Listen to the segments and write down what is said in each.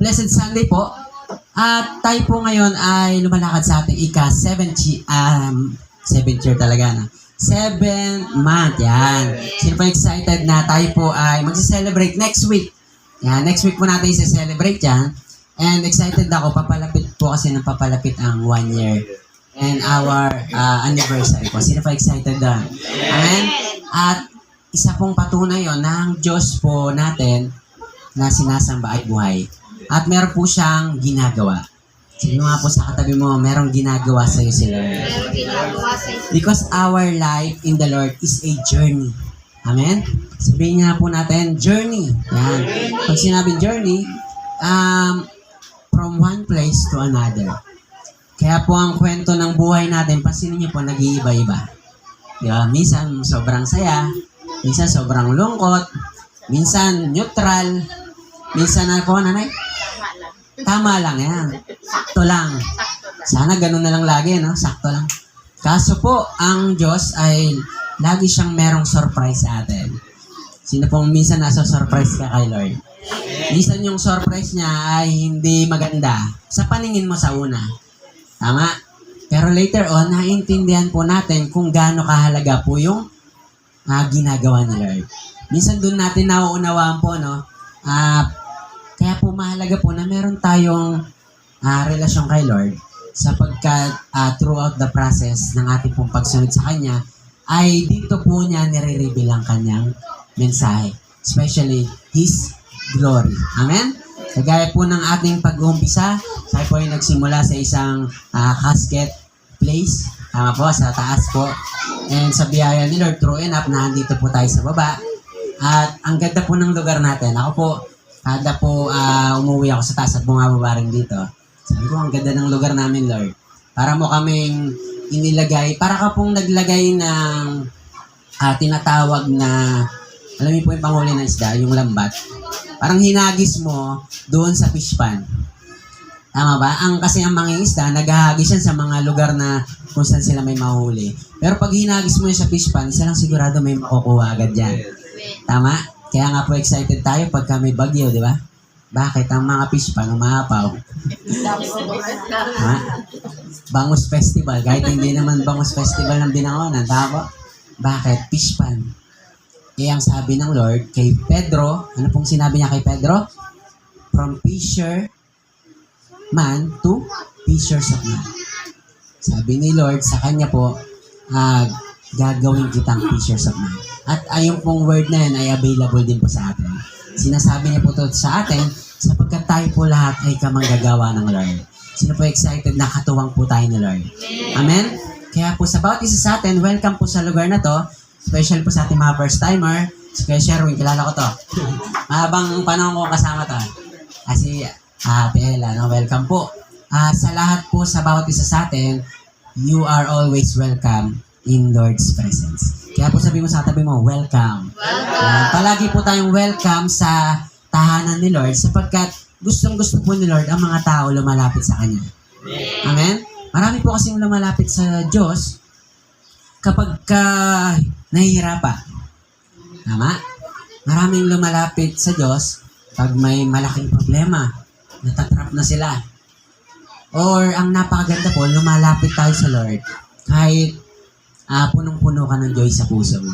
Blessed Sunday po. At tayo po ngayon ay lumalakad sa ating seventh year talaga na. 7th month, yan. Sino pa excited na tayo po ay magse-celebrate next week? Yan, next week po natin i-celebrate yan. And excited ako, papalapit po kasi nang papalapit ang 1 year. And our anniversary po. Sino pa excited doon? Amen? At isa pong patunay yon ng Diyos po natin na sinasamba ay buhay. At meron po siyang ginagawa. Sino nga po sa katabi mo, merong ginagawa sa iyo si Lord. Because our life in the Lord is a journey. Amen? Sabihin nga po natin, journey. Yan. Pag sinabing journey, from one place to another. Kaya po ang kwento ng buhay natin, pansinin niyo po, nag-iiba-iba. Diba? Minsan sobrang saya, minsan sobrang lungkot, minsan neutral, minsan ako, nanay? Tama lang yan. Sakto lang. Sana ganun na lang lagi, no? Sakto lang. Kaso po, ang Diyos ay lagi siyang merong surprise sa atin. Sino pong minsan nasa surprise ka kay Lord? Minsan yung surprise niya ay hindi maganda sa paningin mo sa una. Tama? Pero later on, naiintindihan po natin kung gaano kahalaga po yung ginagawa ni Lord. Minsan doon natin nauunawaan po, no? Kaya po mahalaga po na meron tayong relasyon kay Lord sapagkat throughout the process ng ating pong pagsunod sa Kanya ay dito po niya nire-reveal ang Kanyang mensahe. Especially His glory. Amen? Kagaya po ng ating pag-uumpisa, tayo po ay nagsimula sa isang casket place. Tama po, sa taas po. And sa biyaya ni Lord, true enough, nandito po tayo sa baba. At ang ganda po ng lugar natin. Ako po, kada po umuwi ako sa taas at bumababa rin dito. Sabi ko, ang ganda ng lugar namin, Lord. Para mo kaming inilagay, para ka pong naglagay ng tinatawag na, alam niyo po yung panghuli ng isda, yung lambat. Parang hinagis mo doon sa fish pan. Tama ba? Kasi ang mga isda, naghahagis yan sa mga lugar na kung saan sila may mahuli. Pero pag hinagis mo yun sa fish pan, isa lang sigurado may makukuha agad dyan. Tama? Kaya nga po excited tayo pagka may bagyo, di ba? Bakit? Ang mga fish pan umahapaw. Bangus Festival. Kahit hindi naman Bangus Festival ng Binangonan. Tama? Bakit? Fish pan. Ang sabi ng Lord kay Pedro, ano pong sinabi niya kay Pedro? From fisher man to fishers of men. Sabi ni Lord sa kanya po, gagawin kitang fishers of men. At yung pong word na yan ay available din po sa atin. Sinasabi niya po ito sa atin sapagkat tayo po lahat ay kamanggagawa ng Lord. Sino po excited na katuwang po tayo ni Lord? Amen? Kaya po sa bawat isa sa atin, welcome po sa lugar na to. Special po sa ating mga first-timer. Si Kuya Sherwin, kilala ko to. Mahabang panahon ko kasama to. Si Ate Ella, no? Welcome po. Sa lahat po, sa bawat isa sa atin, you are always welcome in Lord's presence. Kaya po sabi mo sa tabi mo, welcome. Welcome. Palagi po tayong welcome sa tahanan ni Lord sapagkat gustong-gusto po ni Lord ang mga tao lumalapit sa Kanya. Amen? Marami po kasing lumalapit sa Diyos kapag nahihirapan. Tama? Maraming lumalapit sa Diyos pag may malaking problema. Natatrap na sila. Or ang napakaganda po, lumalapit tayo sa Lord kahit punong-puno ka ng joy sa puso mo.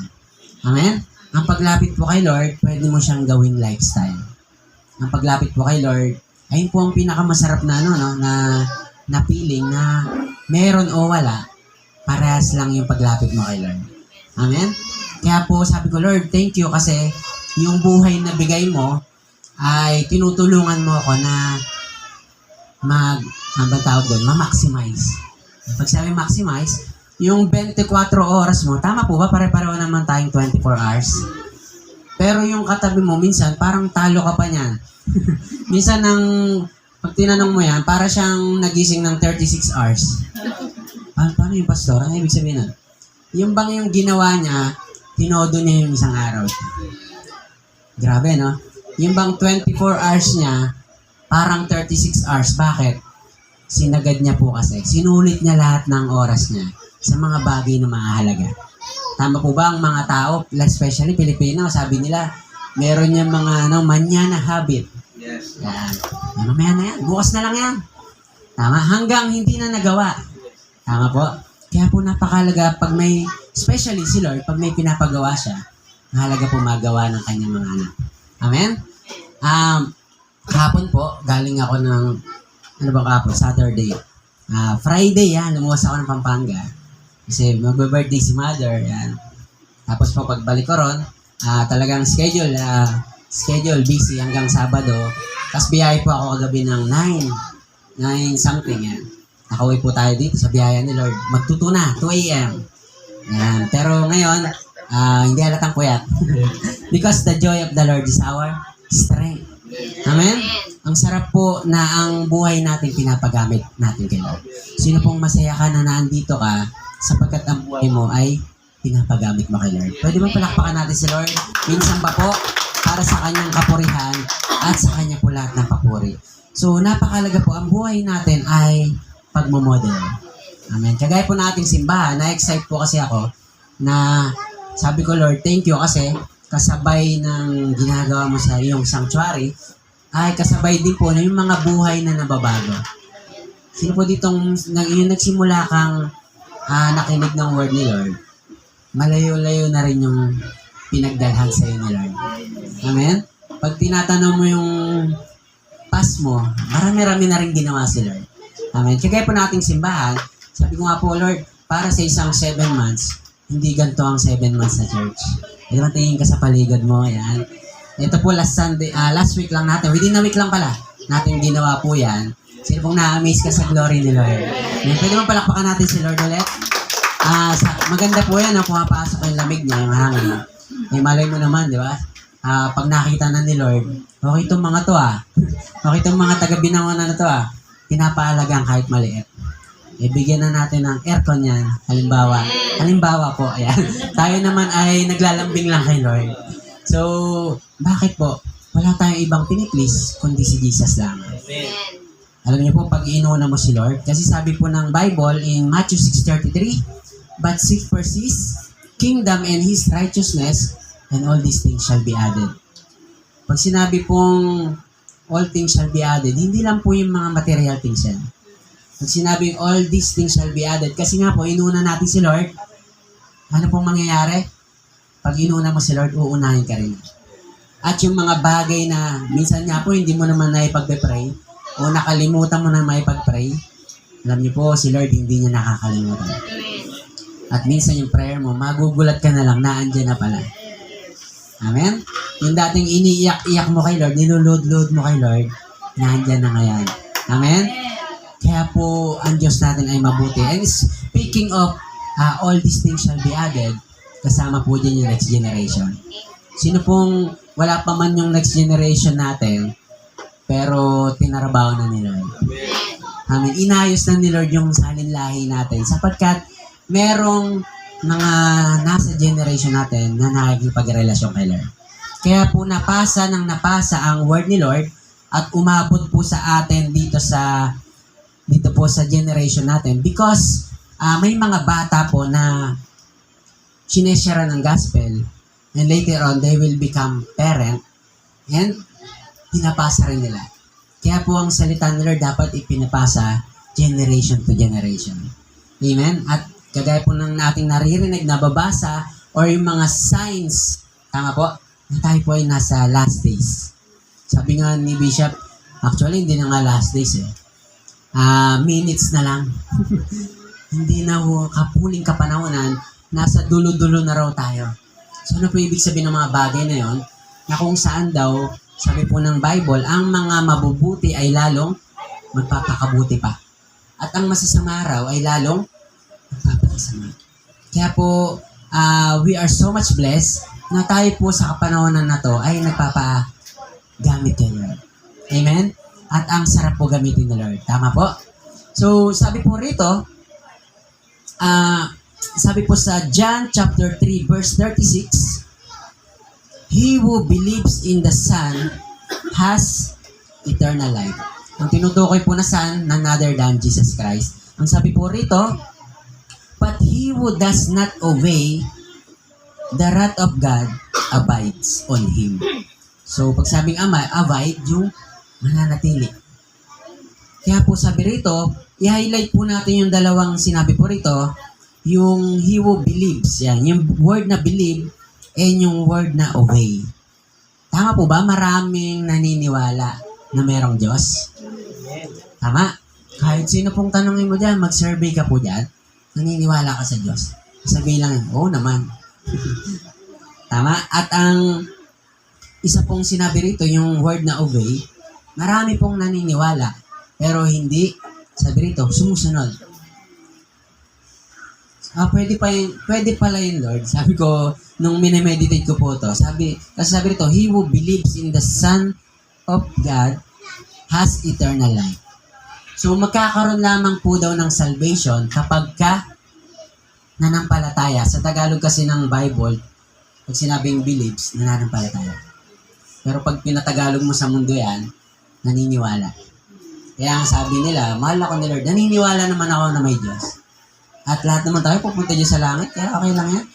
Amen? Ang paglapit po kay Lord, pwede mo siyang gawing lifestyle. Ang paglapit po kay Lord, ayun po ang pinakamasarap na na feeling na meron o wala, parehas lang yung paglapit mo kay Lord. Amen? Kaya po sabi ko, Lord, thank you kasi yung buhay na bigay mo ay tinutulungan mo ako na ma-maximize. Pag sabi maximize, yung 24 oras mo, tama po ba? Pare-pareho naman tayong 24 hours. Pero yung katabi mo, minsan, parang talo ka pa niyan. Minsan, pag tinanong mo yan, para siyang nagising ng 36 hours. Paano yung pastor? Ano ibig sabihin nun? Yung bang yung ginawa niya, tinodo niya yung isang araw. Grabe, no? Yung bang 24 hours niya, parang 36 hours. Bakit? Sinagad niya po kasi. Sinulit niya lahat ng oras niya sa mga bagay na mahalaga. Tama po ba ang mga tao, especially Pilipino, sabi nila, meron niyang mga manya na habit. Yan. Mamaya na yan. Bukas na lang yan. Tama? Hanggang hindi na nagawa. Tama po? Kaya po napakalaga pag may, especially si Lord, pag may pinapagawa siya, mahalaga po magawa ng kanyang mga anak. Amen? Kahapon po, galing ako ng, ano ba kahapon? Saturday. Friday, yan. Lumuwas ako ng Pampanga. Kasi magbe-birthday si Mother. Yan. Tapos po, pagbalik ko ron, talagang schedule busy hanggang Sabado. Tapos biyahe po ako kagabi ng 9 something yan. Nakauwi po tayo dito sa biyaya ni Lord. Magtutuna, 2 a.m. Yan. Pero ngayon, hindi halatang puyat. Because the joy of the Lord is our strength. Amen? Ang sarap po na ang buhay natin pinapagamit natin kay Lord. Sino pong masaya ka na nandito ka sapagkat ang buhay mo ay pinapagamit mo kay Lord. Pwede bang palakpakan natin si Lord? Minsan pa po para sa kanyang kapurihan at sa kanya po lahat ng papuri. So, napakalaga po, ang buhay natin ay pagmamodel. Amen. Kagaya po nating simbahan, na-excite po kasi ako na sabi ko, Lord, thank you kasi kasabay ng ginagawa mo sa iyong sanctuary, ay kasabay din po na yung mga buhay na nababago. Sino po ditong, yung nagsimula kang nakinig ng word ni Lord, malayo-layo na rin yung pinagdalhan sa iyo ni Lord. Amen? Pag tinatanong mo yung past mo, marami-rami na rin ginawa si Lord. Amen? Kagaya po nating simbahan, sabi ko nga po, Lord, para sa isang 7 months, hindi ganito ang 7 months sa church. Hindi naman tingin ka sa paligid mo, yan. Ito po last week lang natin, within a week lang pala, natin ginawa po yan. Sino pong na-amaze ka sa glory ni Lord? Amen? Pwede bang palakpakan natin si Lord ulit? Maganda po yan, pumapasok yung lamig niya, yung hangin. Malay mo naman, di ba? Pag nakita na ni Lord, okay itong mga to okay itong mga taga-Binangonan na to pinapaalagaan kahit maliit. Bigyan na natin ng aircon yan. Halimbawa po, ayan. Tayo naman ay naglalambing lang kay Lord. So, bakit po? Wala tayong ibang piniplease, kundi si Jesus lang. Alam niyo po, pag inuuna mo si Lord, kasi sabi po ng Bible in Matthew 6:33, but seek first His kingdom and His righteousness, and all these things shall be added. Pag sinabi pong all things shall be added, hindi lang po yung mga material things yan. Pag sinabi all these things shall be added, kasi nga po, inuna natin si Lord, ano pong mangyayari? Pag inuna mo si Lord, uunahin ka rin. At yung mga bagay na, minsan nga po, hindi mo naman naipag-pray, o nakalimutan mo na maipag-pray, alam niyo po, si Lord hindi niya nakakalimutan. At minsan yung prayer mo, magugulat ka na lang, naandyan na pala. Amen? Yung dating iniiyak-iyak mo kay Lord, nilulod-load mo kay Lord, naandyan na ngayon. Amen? Kaya po, ang Diyos natin ay mabuti. And speaking of all these things shall be added, kasama po dyan yung next generation. Sino pong wala pa man yung next generation natin, pero tinarabaho na ni Lord. Amen. Inayos na ni Lord yung salinlahi natin sapagkat merong mga nasa generation natin na nakikipagrelasyon kay Lord. Kaya po napasa ang word ni Lord at umabot po sa atin dito po sa generation natin because may mga bata po na sineshare ng gospel and later on they will become parent and pinapasa rin nila. Kaya po ang salita ni Lord dapat ipinapasa generation to generation. Amen? At kagaya po ng ating naririnig, nababasa, or yung mga signs, tama po, na tayo po ay nasa last days. Sabi nga ni Bishop, actually hindi na nga last days minutes na lang. Hindi na kapuling kapanahonan, nasa dulo-dulo na raw tayo. So ano po ibig sabihin ng mga bagay na yon? Na kung saan daw, sabi po ng Bible, ang mga mabubuti ay lalong magpapakabuti pa. At ang masasama raw ay lalong magpapakasama. Kaya po, we are so much blessed na tayo po sa kapanahonan na to ay nagpapagamit kay Lord. Amen? At ang sarap po gamitin ni Lord. Tama po? So, sabi po rito, sabi po sa John chapter 3 verse 36, he who believes in the Son has eternal life. Ang tinutukoy po na Son, none other than Jesus Christ. Ang sabi po rito, but he who does not obey, the wrath of God abides on him. So, pag sabing abide, yung mananatili. Kaya po sabi rito, i-highlight po natin yung dalawang sinabi po rito, yung he who believes, yan, yung word na believe, and yung word na obey. Tama po ba? Maraming naniniwala na merong Diyos. Tama? Kahit sino pong tanongin mo dyan, mag-survey ka po dyan, naniniwala ka sa Diyos. Sabihin lang, oo naman. Tama? At ang isa pong sinabi rito, yung word na obey, marami pong naniniwala, pero hindi, sabi rito, sumusunod. Pwede pala yun, Lord. Sabi ko, nung minimeditate ko po to, kasi sabi rito, he who believes in the Son of God has eternal life. So, magkakaroon lamang po daw ng salvation kapag ka nanampalataya. Sa Tagalog kasi ng Bible, pag sinabing believes, nananampalataya. Pero pag pinatagalog mo sa mundo yan, naniniwala. Kaya ang sabi nila, mahal ako ni Lord, naniniwala naman ako na may Diyos. At lahat naman tayo pupunta dyan sa langit, kaya okay lang yan.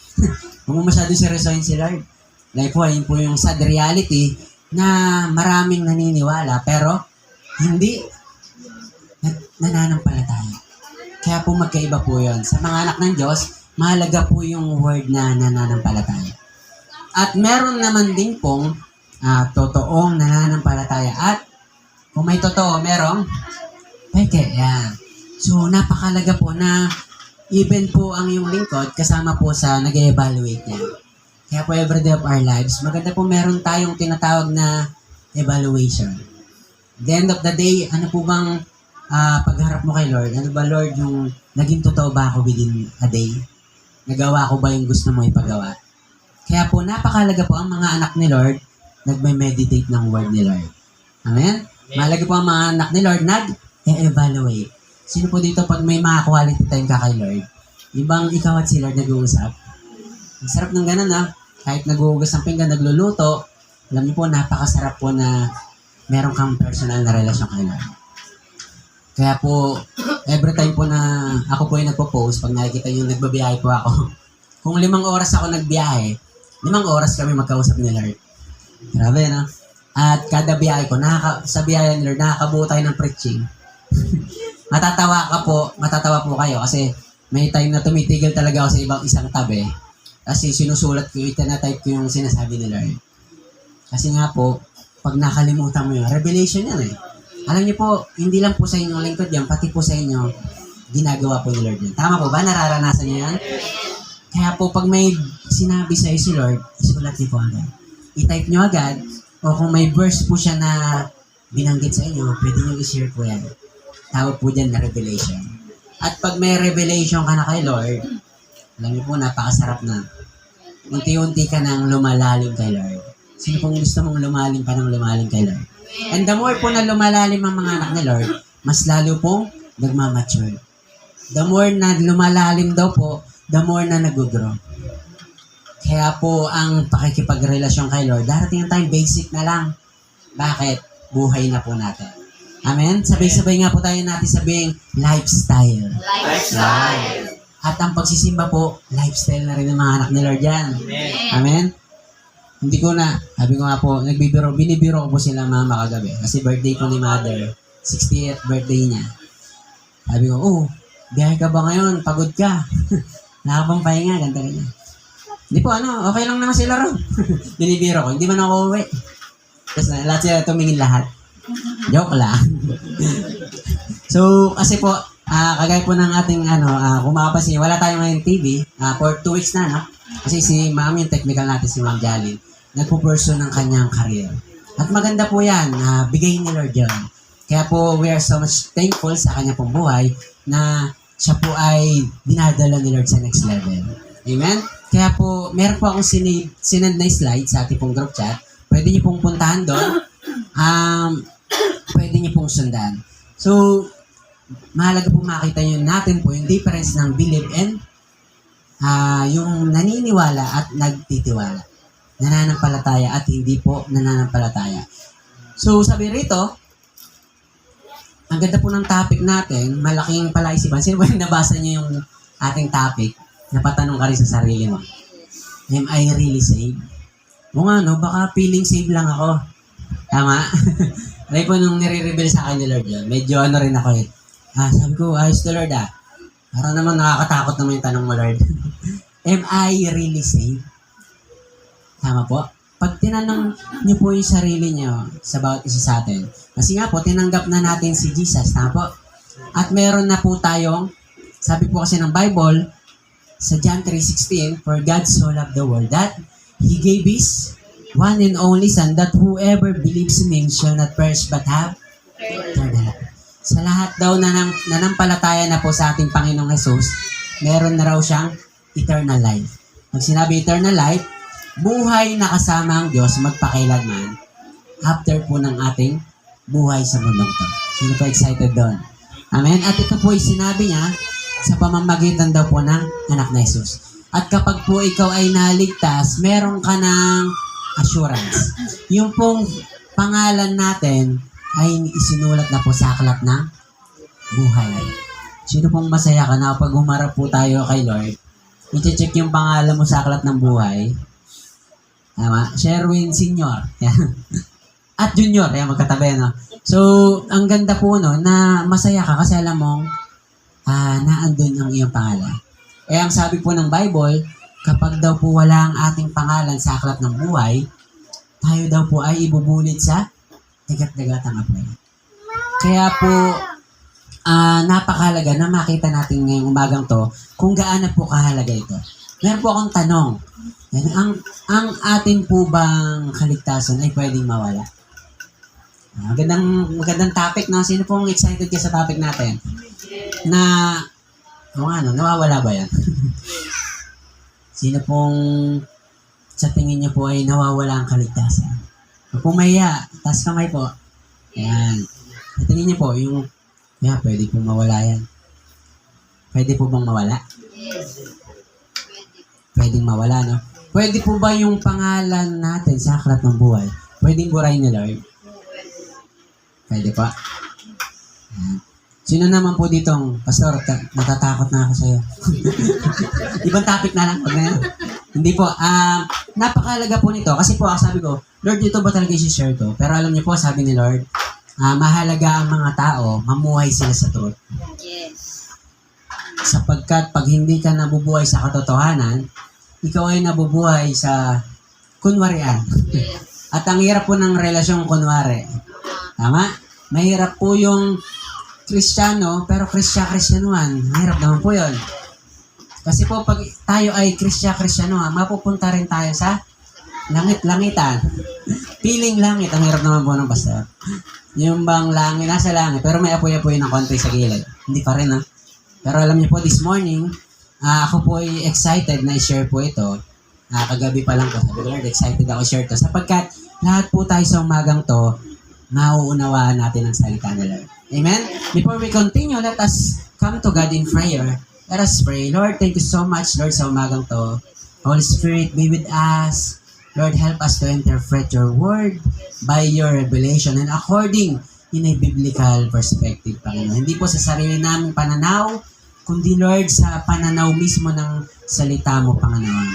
Huwag mo masyado seryosohin si Lord. Like po, yun po yung sad reality na maraming naniniwala, pero hindi nananampalataya. Kaya po magkaiba po yun. Sa mga anak ng Diyos, mahalaga po yung word na nananampalataya. At meron naman din pong totoong nananampalataya. At kung may totoo, merong peke. Yan. So, napakalaga po na even po ang iyong lingkod kasama po sa nag-evaluate niya. Kaya po every day of our lives, maganda po meron tayong tinatawag na evaluation. At the end of the day, ano po bang pagharap mo kay Lord? Ano ba, Lord, yung naging totoo ba ako within a day? Nagawa ko ba yung gusto mo ipagawa? Kaya po napakalaga po ang mga anak ni Lord nagme-meditate ng word ni Lord. Amen? Mahalaga po ang mga anak ni Lord nag-evaluate. Sino po dito pag may mga quality time ka kay Lord? Ibang ikaw at si Lord nag-uusap? Ang sarap ng ganun Kahit nag-uugas ng pinggan, nagluluto, alam niyo po, napakasarap po na meron kang personal na relasyon kay Lord. Kaya po, every time po na ako po yung nagpo-post, pag nakikita nyo, nagbabiyahe po ako. Kung 5 oras ako nagbiyahe, 5 oras kami magkausap ni Lord. Grabe, no? At kada biyahe ko, sa biyahe ni Lord, nakakabuo tayo ng preaching. Matatawa po kayo kasi may time na tumitigil talaga ako sa isang tabi kasi sinusulat ko, itinatype ko yung sinasabi ni Lord. Kasi nga po, pag nakalimutan mo yun, revelation yan Alam niyo po, hindi lang po sa inyong lingkod yan, pati po sa inyo, ginagawa po ni Lord yan. Tama po ba? Nararanasan niyo yan? Kaya po, pag may sinabi sa si Lord, isulat niyo po agad. I-type niyo agad, o kung may verse po siya na binanggit sa inyo, pwede niyo i-share po yan. Tawag po dyan na revelation. At pag may revelation ka na kay Lord, alam niyo po, napakasarap na. Unti-unti ka nang lumalalim kay Lord. Sino pong gusto mong lumalim pa ng lumalim kay Lord? And the more po na lumalalim ang mga anak ni Lord, mas lalo pong nagmamature. The more na lumalalim daw po, the more na nag-grow. Kaya po ang pakikipagrelasyon kay Lord, darating ang time, basic na lang. Bakit? Buhay na po natin. Amen? Sabay-sabay nga po tayo natin sabing lifestyle. Lifestyle. At ang pagsisimba po, lifestyle na rin ng mga anak ni Lord yan. Amen? Hindi ko na, sabi ko nga po, binibiro ko po sila mama kagabi. Kasi birthday ko ni Mother, 60th birthday niya. Sabi ko, biyahe ka ba ngayon? Pagod ka. Nakapang pahinga, ganda rin niya. Hindi po, okay lang naman sila ron. Binibiro ko, hindi man ako uwi. Tapos lahat sila tumingin lahat. Joke lang. So, kasi po, kagaya po ng ating, kung makapansin, wala tayong ngayon TV, for 2 weeks na, Kasi si Ma'am, yung technical natin, si Ma'am Jalin, nagpo-pursue ng kanyang career. At maganda po yan, bigay ni Lord yun. Kaya po, we are so much thankful sa kanya pong buhay na siya po ay dinadala ni Lord sa next level. Amen? Kaya po, meron po akong sinend na slide sa ating pong group chat. Pwede niyo pong puntahan doon. Pwede niyo pong sundan. So, mahalaga po makita nyo natin po yung difference ng believe and yung naniniwala at nagtitiwala. Nananampalataya at hindi po nananampalataya. So, sabi rito, ang ganda po ng topic natin, malaking palaisipan. Sino ba yung nabasa niyo yung ating topic? Napatanong ka rin sa sarili mo. Am I really saved? O nga, baka feeling saved lang ako. Tama? Like po nung nire-reveal sa akin ni Lord yun, medyo ano rin ako eh. Sabi ko, ayos to Lord ah. Parang naman nakakatakot naman yung tanong mo Lord. Am I really saved? Tama po. Pag tinanong niyo po yung sarili niyo sa bawat isa sa atin, kasi nga po, tinanggap na natin si Jesus, tama po? At meron na po tayong, sabi po kasi ng Bible, sa John 3:16, for God so loved the world that He gave His one and only Son, that whoever believes in Him shall not perish but have eternal life. Sa lahat daw na nanampalataya na po sa ating Panginoong Jesus, meron na raw siyang eternal life. Pag sinabi eternal life, buhay na kasama ang Diyos magpakailanman after po ng ating buhay sa mundong to. Sino po excited doon? Amen? At ito po ay sinabi niya sa pamamagitan daw po ng anak na Jesus. At kapag po ikaw ay naligtas, meron ka ng assurance. Yung pong pangalan natin ay isinulat na po sa aklat ng buhay. Sino pong masaya ka na pag humarap po tayo kay Lord, i-check yung pangalan mo sa aklat ng buhay? Tama? Sherwin Senior. At Junior. Yan, magkatabi, no? So, ang ganda po, no, na masaya ka kasi alam mong naandun ang iyong pangalan. Eh, ang sabi po ng Bible, kapag daw po wala ang ating pangalan sa aklat ng buhay, tayo daw po ay ibubulit sa dagat-dagatang apoy. Kaya po, napakahalaga na makita natin ngayong umagang to kung gaano po kahalaga ito. Meron po akong tanong. Ang atin po bang kaligtasan ay pwedeng mawala? Magandang topic, no? Sino pong excited ka sa topic natin? Na, nawawala ba yan? Sino pong sa tingin niyo po ay nawawala ang kaligtasan? Kung pumaya, taas kamay po. Ayan. Sa tingin niyo po, pwede po mawala yan. Pwede po bang mawala? Pwedeng mawala, no? Pwede po ba yung pangalan natin sa aklat ng buhay? Pwedeng burahin ni Lord? Pwede pa. Ayan. Sino naman po ditong, Pastor, natatakot na ako sa'yo. Ibang topic na lang. Hindi po. Napakalaga po nito. Kasi po, sabi ko, Lord, dito ba talaga i-share to? Pero alam niyo po, sabi ni Lord, mahalaga ang mga tao, mamuhay sila sa truth. Yes. Sapagkat pag hindi ka nabubuhay sa katotohanan, ikaw ay nabubuhay sa kunwarian. Yes. At ang hirap po ng relasyong kunwari. Tama? Mahirap po yung Kristiyano, pero Kristyanuhan. Mahirap naman po yun. Kasi po, pag tayo ay Kristyanuhan, mapupunta rin tayo sa langit-langitan. Piling langit. Ang hirap naman po ng pastor. Yung bang langit, nasa langit, pero may apoy-apoy ng konti sa gilid. Hindi pa rin, ha? Pero alam niyo po, this morning, ako po ay excited na i-share po ito. Kagabi pa lang po, sabi ko, Lord, excited ako i-share to. Sapagkat lahat po tayo sa umagang to, mauunawaan natin ang salita ni Lord. Amen? Before we continue, let us come to God in prayer. Let us pray. Lord, thank you so much, Lord, sa umagang to. Holy Spirit, be with us. Lord, help us to interpret your word by your revelation and according in a biblical perspective, Panginoon. Hindi po sa sarili naming pananaw, kundi, Lord, sa pananaw mismo ng salita mo, Panginoon.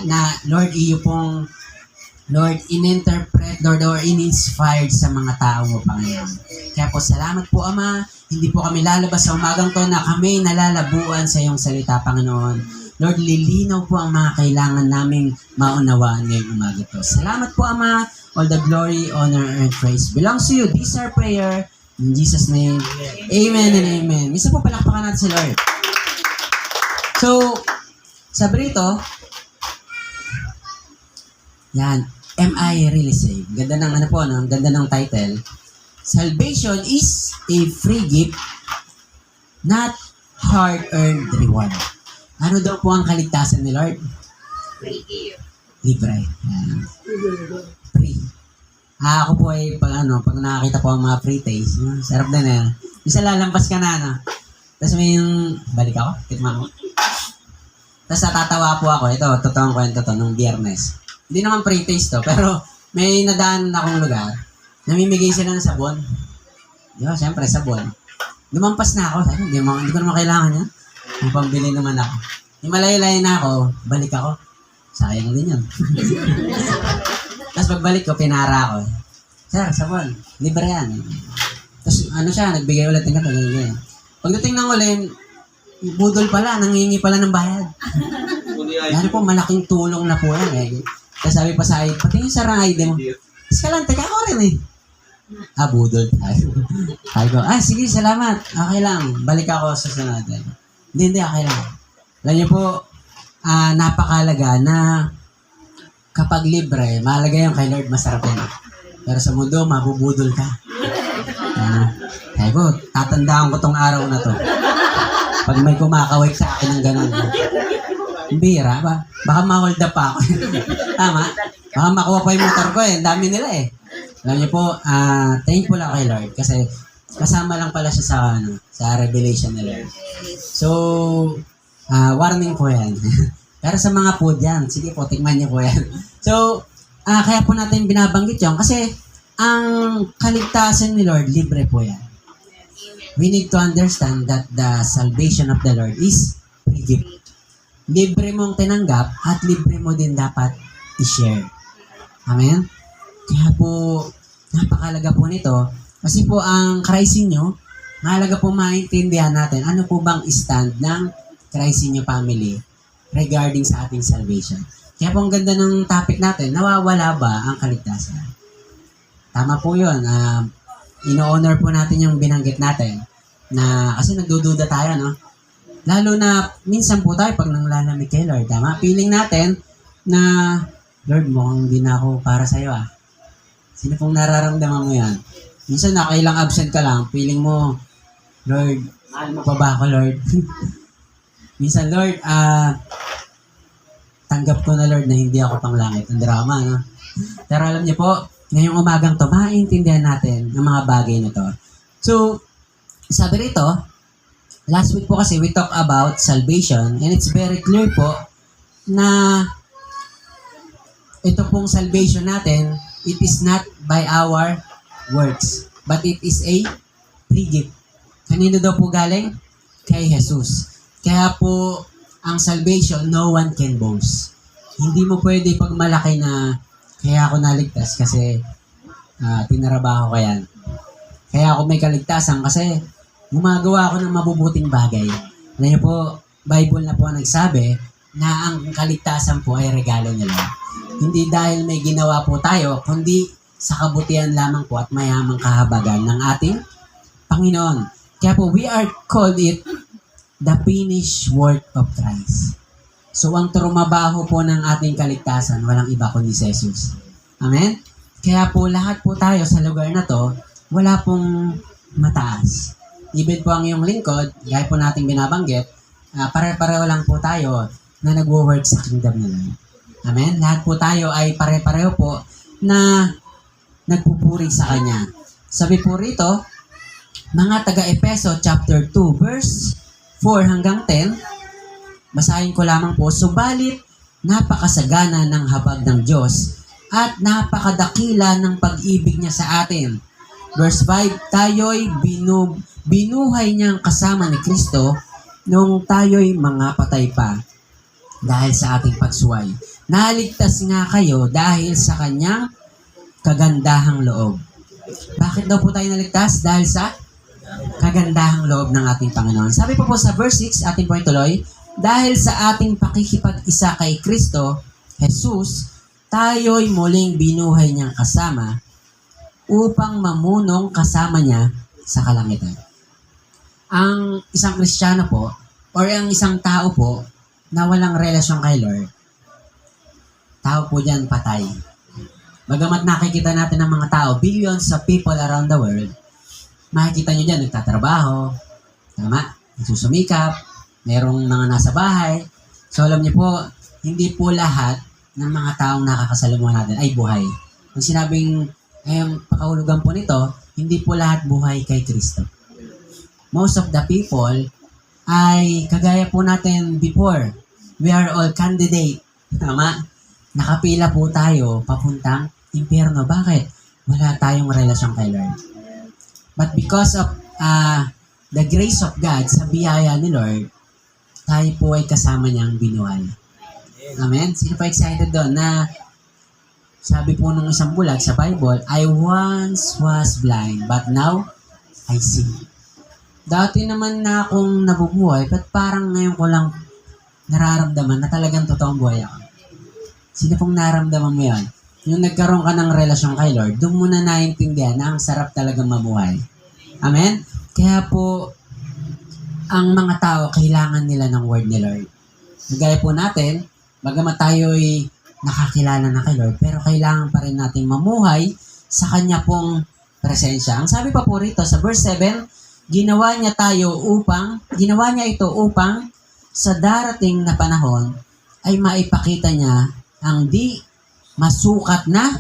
Na, Lord, iyo pong Lord, in-interpret, Lord, or in-inspired sa mga tao mo, Panginoon. Kaya po, salamat po, Ama. Hindi po kami lalabas sa umagang to na kami nalalabuan sa iyong salita, Panginoon. Lord, lilinaw po ang mga kailangan naming maunawaan ngayong umaga to. Salamat po, Ama. All the glory, honor, and praise belongs to you. This is our prayer. In Jesus' name, amen and amen. Minsan po palakpakan natin si Lord. So, sabi rito, yan, am I really saved? Ganda ng ang ganda ng title. Salvation is a free gift, not hard-earned reward. Ano daw po ang kaligtasan ni Lord? Free gift. Libre. Free. Ako po ay pag nakakita po ang mga free taste, sarap din eh. Isa lalampas ka na, no? Tapos may yung, balik ako, tikman ko. Tapos natatawa po ako. Ito, totoong kwento to, nung Biyernes. Hindi naman free taste to, pero may nadaan akong lugar. Namimigay sila ng sabon. Di ba, siyempre, sabon. Lumampas na ako. Sabi, hindi ko naman kailangan yan. May pambili naman ako. Yung malay-lay na ako, balik ako. Sayang din yun. Tapos pagbalik ko, pinara ako. Sir, sabon, libre yan. Tapos ano siya, nagbigay ulit ng ganito, ganyan. Pagdating ng ulit, budol pala, nangingi pala ng bayad. Lalo po, malaking tulong na po yan eh. Tapos sabi pa sa ID, pati yung sarang ID mo. Tapos ka lang, teka ako rin eh. Budol tayo. Sabi ko, sige, salamat. Okay lang, balik ako sa sunod. Hindi, okay lang. Alam niyo po, napakalaga na kapag libre, mahalaga yung kay Lord, masarap yan. Pero sa mundo, mabubudol ka. Sabi ko, tatandaan ko tong araw na to. Pag may kumakaway sa akin ng ganun. Bira ba? Baka ma-hold up pa ako. Tama? Baka makuha pa yung motor ko eh. Ang dami nila eh. Alam niyo po, thankful ako kay Lord kasi kasama lang pala siya sa revelation ni Lord. So, warning po yan. Pero sa mga po dyan, sige po, tikman niyo po yan. So, kaya po natin binabanggit yun kasi ang kaligtasan ni Lord, libre po yan. We need to understand that the salvation of the Lord is free gift. Libre mong tinanggap at libre mo din dapat i-share. Amen? Kaya po, napakalaga po nito. Kasi po ang Christ in you, mahalaga po maintindihan natin ano po bang stand ng Christ in you family regarding sa ating salvation. Kaya po ang ganda ng topic natin, nawawala ba ang kaligtasan? Tama po yun. Ino-honor po natin yung binanggit natin na kasi nagdududa tayo, no? Lalo na minsan po tayo pag nanglalamig kay Lord, tama? Feeling natin na Lord, mukhang hindi na ako para sa'yo Sino pong nararamdaman mo yan? Minsan nakailang absent ka lang, feeling mo, Lord, mahal mo pa ba ako, Lord? Minsan, Lord, tanggap ko na, Lord, na hindi ako pang langit. Ang drama, no? Pero alam niyo po, ngayong umagang to, maintindihan natin ang mga bagay na to. So, sabi rito, last week po kasi we talk about salvation and it's very clear po na ito pong salvation natin, it is not by our works, but it is a free gift. Kanino daw po galing? Kay Jesus. Kaya po, ang salvation, no one can boast. Hindi mo pwede pagmalaki na kaya ako naligtas kasi tinarabaho ko yan. Kaya ako may kaligtasan kasi gumagawa ako ng mabubuting bagay. Alam niyo po, Bible na po ang nagsabi na ang kaligtasan po ay regalo nila. Hindi dahil may ginawa po tayo, kundi sa kabutihan lamang po at mayamang kahabagan ng ating Panginoon. Kaya po, we are called it the finished work of Christ. So, ang trumabaho po ng ating kaligtasan, walang iba kundi si Jesus. Amen? Kaya po, lahat po tayo sa lugar na to, wala pong mataas. Even po ang iyong lingkod, gaya po nating binabanggit, pare-pareho lang po tayo na nagwo-work sa kingdom ni Lord. Amen? Lahat po tayo ay pare-pareho po na nagpupuri sa Kanya. Sabi po rito, mga taga-Epeso chapter 2 verse 4 hanggang 10, basahin ko lamang po, subalit napakasagana ng habag ng Diyos at napakadakila ng pag-ibig niya sa atin. Verse 5, tayo'y binuhay niyang kasama ni Kristo nung tayo'y mga patay pa dahil sa ating pagsuway. Naligtas nga kayo dahil sa kanyang kagandahang loob. Bakit daw po tayo naligtas? Dahil sa kagandahang loob ng ating Panginoon. Sabi po sa verse 6, ating po ituloy, dahil sa ating pakikipag-isa kay Kristo, Jesus, tayo'y muling binuhay niyang kasama upang mamunong kasama niya sa kalangitan. Ang isang Kristiyano po, or ang isang tao po, na walang relasyon kay Lord, tao po dyan patay. Bagamat nakikita natin ng mga tao, billions of people around the world, makikita nyo dyan, nagtatrabaho, tama, nagsusumikap, merong mga nasa bahay. So alam niyo po, hindi po lahat ng mga taong nakakasalamuha natin ay buhay. Ang sinabing, ang pakahulugan po nito, hindi po lahat buhay kay Kristo. Most of the people ay kagaya po natin before, we are all candidate. Tama? Nakapila po tayo papuntang impyerno. Bakit? Wala tayong relasyon kay Lord. But because of the grace of God, sa biyaya ni Lord, tayo po ay kasama niyang binuhay. Amen? Sino pa excited doon na Sabi po nung isang bulag sa Bible, I once was blind, but now I see. Dati naman na akong nabubuhay, but parang ngayon ko lang nararamdaman na talagang totoong buhay ako. Sino pong naramdaman mo yan? Yung nagkaroon ka ng relasyon kay Lord, doon mo na naintindihan na ang sarap talagang mabuhay. Amen? Kaya po, ang mga tao, kailangan nila ng word ni Lord. Gaya po natin, bagamat tayo'y nakakilala na kay Lord, pero kailangan pa rin natin mamuhay sa Kanya pong presensya. Ang sabi pa po rito sa verse 7, ginawa niya ito upang sa darating na panahon ay maipakita niya ang di masukat na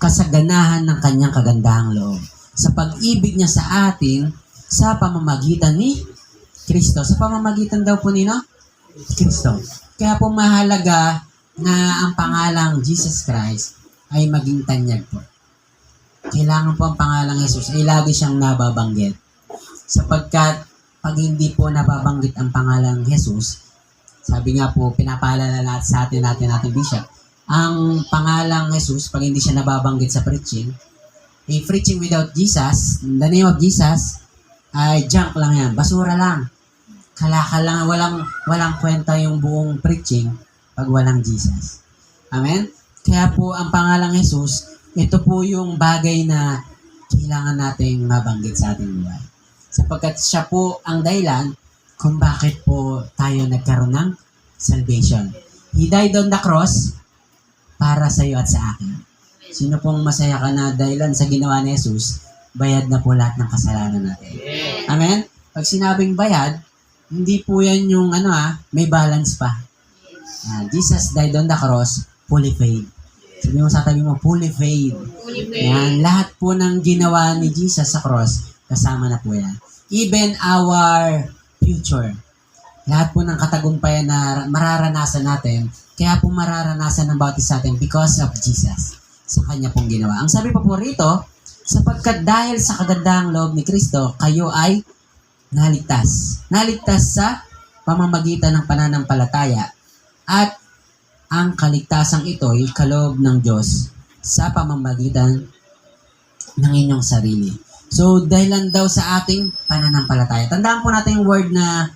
kasaganahan ng kanyang kagandahang loob sa pag-ibig niya sa atin sa pamamagitan ni Kristo. Sa pamamagitan daw po nino? Kristo. Kaya po mahalaga na ang pangalang Jesus Christ ay maging tanyag po. Kailangan po ang pangalang Jesus ay lagi siyang nababanggit. Sapagkat pag hindi po nababanggit ang pangalang Jesus, sabi nga po, pinapaalala natin sa atin Bishop, ang pangalang Jesus, pag hindi siya nababanggit sa preaching, preaching without Jesus, in the name of Jesus, ay junk lang yan, basura lang. Kalakal lang, walang kwenta yung buong preaching pag walang Jesus. Amen? Kaya po, ang pangalang Jesus, ito po yung bagay na kailangan nating mabanggit sa ating buhay. Sapagkat siya po ang dahilan kung bakit po tayo nagkaroon ng salvation. He died on the cross para sa iyo at sa akin. Sino pong masaya ka na dahilan sa ginawa ni Jesus, bayad na po lahat ng kasalanan natin. Amen? Pag sinabing bayad, hindi po yan yung may balance pa. Jesus died on the cross, fully paid. Sabi mo sa tabi mo, fully paid. Yan, lahat po ng ginawa ni Jesus sa cross, kasama na po yan. Even our future. Lahat po ng katagumpayan na mararanasan natin, kaya po mararanasan ng bawat isa natin because of Jesus. Sa Kanya pong ginawa. Ang sabi pa po rito, sapagkat dahil sa kagandahang loob ni Kristo, kayo ay naligtas. Naligtas sa pamamagitan ng pananampalataya. At ang kaligtasang ito ay kaloob ng Diyos sa pamamagitan ng inyong sarili. So, dahilan daw sa ating pananampalataya. Tandaan po natin yung word na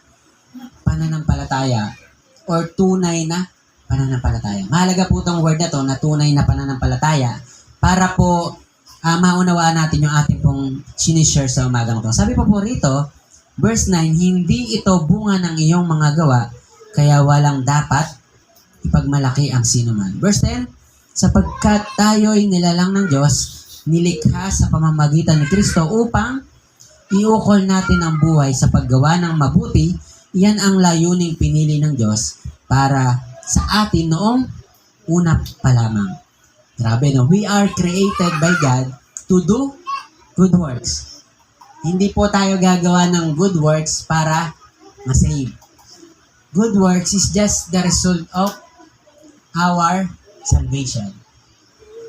pananampalataya or tunay na pananampalataya. Mahalaga po itong word na to na tunay na pananampalataya para po maunawaan natin yung ating pong sinishare sa umagang ito. Sabi po rito, verse 9, hindi ito bunga ng iyong mga gawa, kaya walang dapat ipagmalaki ang sinuman. Verse 10, sapagkat tayo'y nilalang ng Diyos, nilikha sa pamamagitan ni Kristo upang iukol natin ang buhay sa paggawa ng mabuti. Yan ang layuning pinili ng Diyos para sa atin noong una pa lamang. Grabe, no? We are created by God to do good works. Hindi po tayo gagawa ng good works para masave. Good works is just the result of our salvation.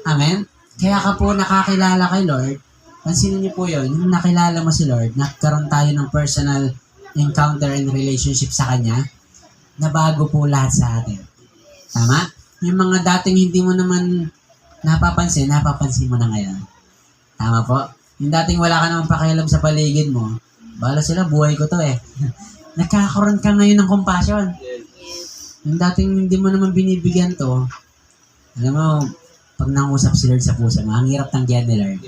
Amen? Kaya ka po nakakilala kay Lord, pansinin niyo po yun, yung nakilala mo si Lord, nagkaroon tayo ng personal encounter and relationship sa Kanya, na bago po lahat sa atin. Tama? Yung mga dating hindi mo naman napapansin mo na ngayon. Tama po? Yung dating wala ka naman pakialam sa paligid mo, bala sila, buhay ko to eh. Nagkakaroon ka ngayon ng compassion. Yung dating hindi mo naman binibigyan to, alam mo, pag nangusap si Lord sa puso mo, ang hirap tanggihan ni Lord.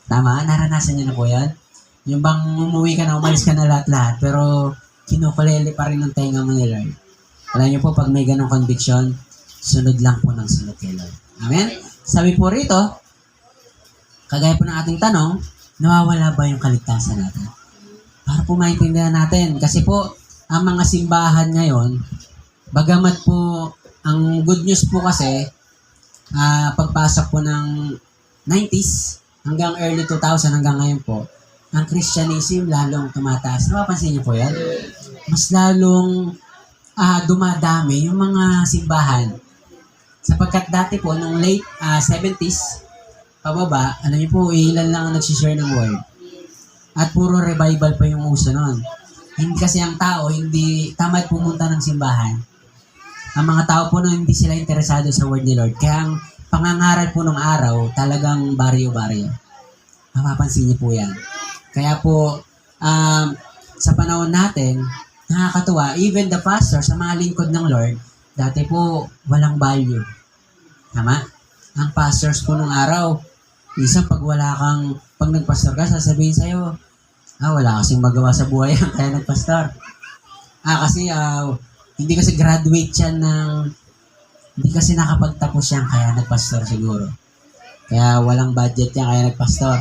Tama? Naranasan niyo na po yan? Yung bang umuwi ka na, umalis ka na lahat-lahat, pero kinukulele pa rin ng tenga mo ni Lord. Alam niyo po, pag may ganong conviction, sunod lang po ng sunod kay Lord. Amen? Sabi po rito, kagaya po ng ating tanong, nawawala ba yung kaligtasan natin? Para po maintindihan natin. Kasi po, ang mga simbahan ngayon, bagamat po, ang good news po kasi, pagpasok po ng 90s hanggang early 2000 hanggang ngayon po, ang Christianism lalong tumataas. Napapansin niyo po yan? Mas lalong dumadami yung mga simbahan. Sapagkat dati po, nung late 70s, pababa, alam niyo po, ilan lang ang nagsishare ng word. At puro revival pa yung uso nun. Hindi kasi ang tao, hindi tamad pumunta ng simbahan. Ang mga tao po nun, hindi sila interesado sa word ni Lord. Kaya ang pangangaral po ng araw, talagang baryo-baryo. Mapapansin niyo po yan. Kaya po, sa panahon natin, nakakatuwa, even the pastor sa mga lingkod ng Lord, dati po walang value. Tama? Ang pastors po nung araw, isang pag nagpastor ka, sasabihin sa'yo, wala kasing magawa sa buhay kaya nagpastor. Kasi hindi kasi graduate yan hindi kasi nakapagtapos yan kaya nagpastor siguro. Kaya walang budget yan kaya nagpastor.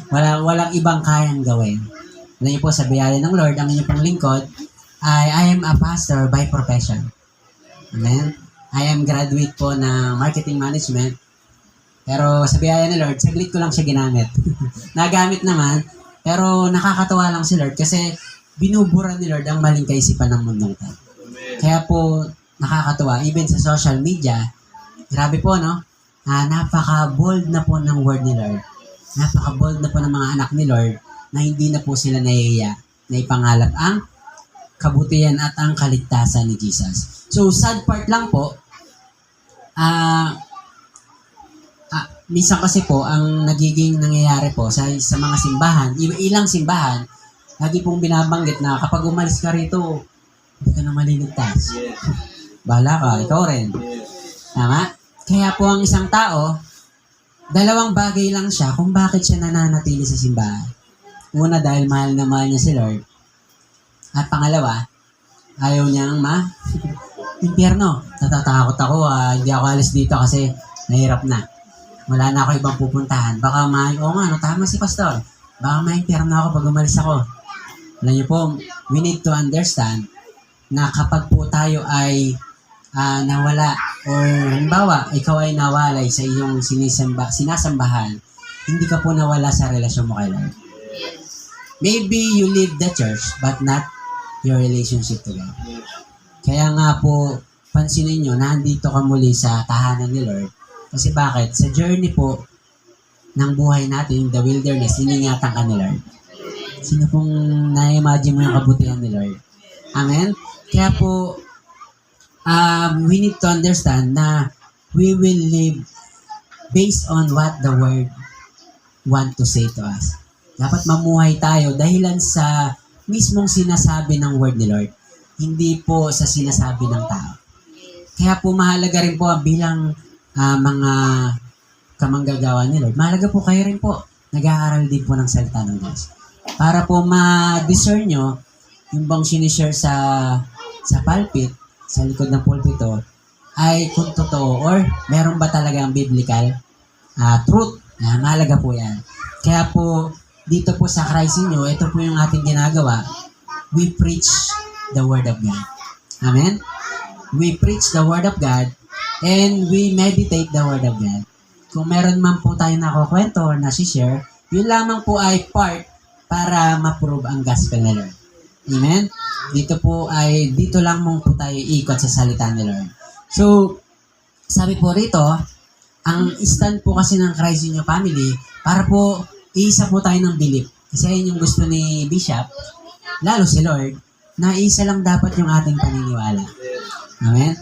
walang ibang kayang gawin. Alam niyo po, sa biyaya ng Lord, ang inyong pang lingkod, I am a pastor by profession. Amen? I am graduate po ng marketing management. Pero sa biyaya ng Lord, saglit ko lang siya ginamit. Nagamit naman, pero nakakatawa lang si Lord kasi binubura ni Lord ang maling kaisipan ng mundong ito. Kaya po, nakakatawa, even sa social media, grabe po, no? Napaka-bold na po ng word ni Lord. Napaka-bold na po ng mga anak ni Lord na hindi na po sila nahihiya na ipangalap ang kabutihan at ang kaligtasan ni Jesus. So, sad part lang po, minsan kasi po, ang nagiging nangyayari po sa mga simbahan, ilang simbahan, lagi pong binabanggit na kapag umalis ka rito, hindi ka na maliligtas. Bahala ka, ikaw rin. Tama? Kaya po ang isang tao, dalawang bagay lang siya kung bakit siya nananatili sa simbahan. Una, dahil mahal na mahal niya si Lord. At pangalawa, ayaw niyang impyerno. Natatakot ako, hindi ako alis dito kasi nahirap na. Wala na ako ibang pupuntahan. Baka tama si Pastor. Baka ma-impyerno ako pag umalis ako. Alam niyo po, we need to understand na kapag po tayo ay nawala or halimbawa, ikaw ay nawalay sa iyong sinasambahan, hindi ka po nawala sa relasyon mo kay Lord. Maybe you leave the church but not your relationship to God. Kaya nga po, pansinin nyo, nandito ka muli sa tahanan ni Lord. Kasi bakit? Sa journey po ng buhay natin, the wilderness, iningatan ka ni Lord. Sino pong na-imagine mo yung kabutihan ni Lord? Amen? Kaya po, we need to understand na we will live based on what the Word want to say to us. Dapat mamuhay tayo dahilan sa mismong sinasabi ng Word ni Lord, hindi po sa sinasabi ng tao. Kaya po mahalaga rin po bilang mga kamanggagawa ni Lord, mahalaga po kayo rin po, nag-aaral din po ng salita ng Diyos. Para po ma-discern nyo yung bang sinishare sa pulpit, sa likod ng pulpito, ay kung totoo or meron ba talagang biblical truth. Mahalaga po yan. Kaya po, dito po sa Christ in You, ito po yung ating ginagawa. We preach the Word of God. Amen? We preach the Word of God and we meditate the Word of God. Kung meron man po tayo nakukwento or nasi-share, yun lamang po ay part para ma-prove ang gospel ni Lord. Amen? Dito lang mong po tayo ikot sa salita ni Lord. So, sabi po rito, ang stand po kasi ng Christ in Your family, para po, iisa po tayo ng belief. Kasi yun yung gusto ni Bishop, lalo si Lord, na isa lang dapat yung ating paniniwala. Amen?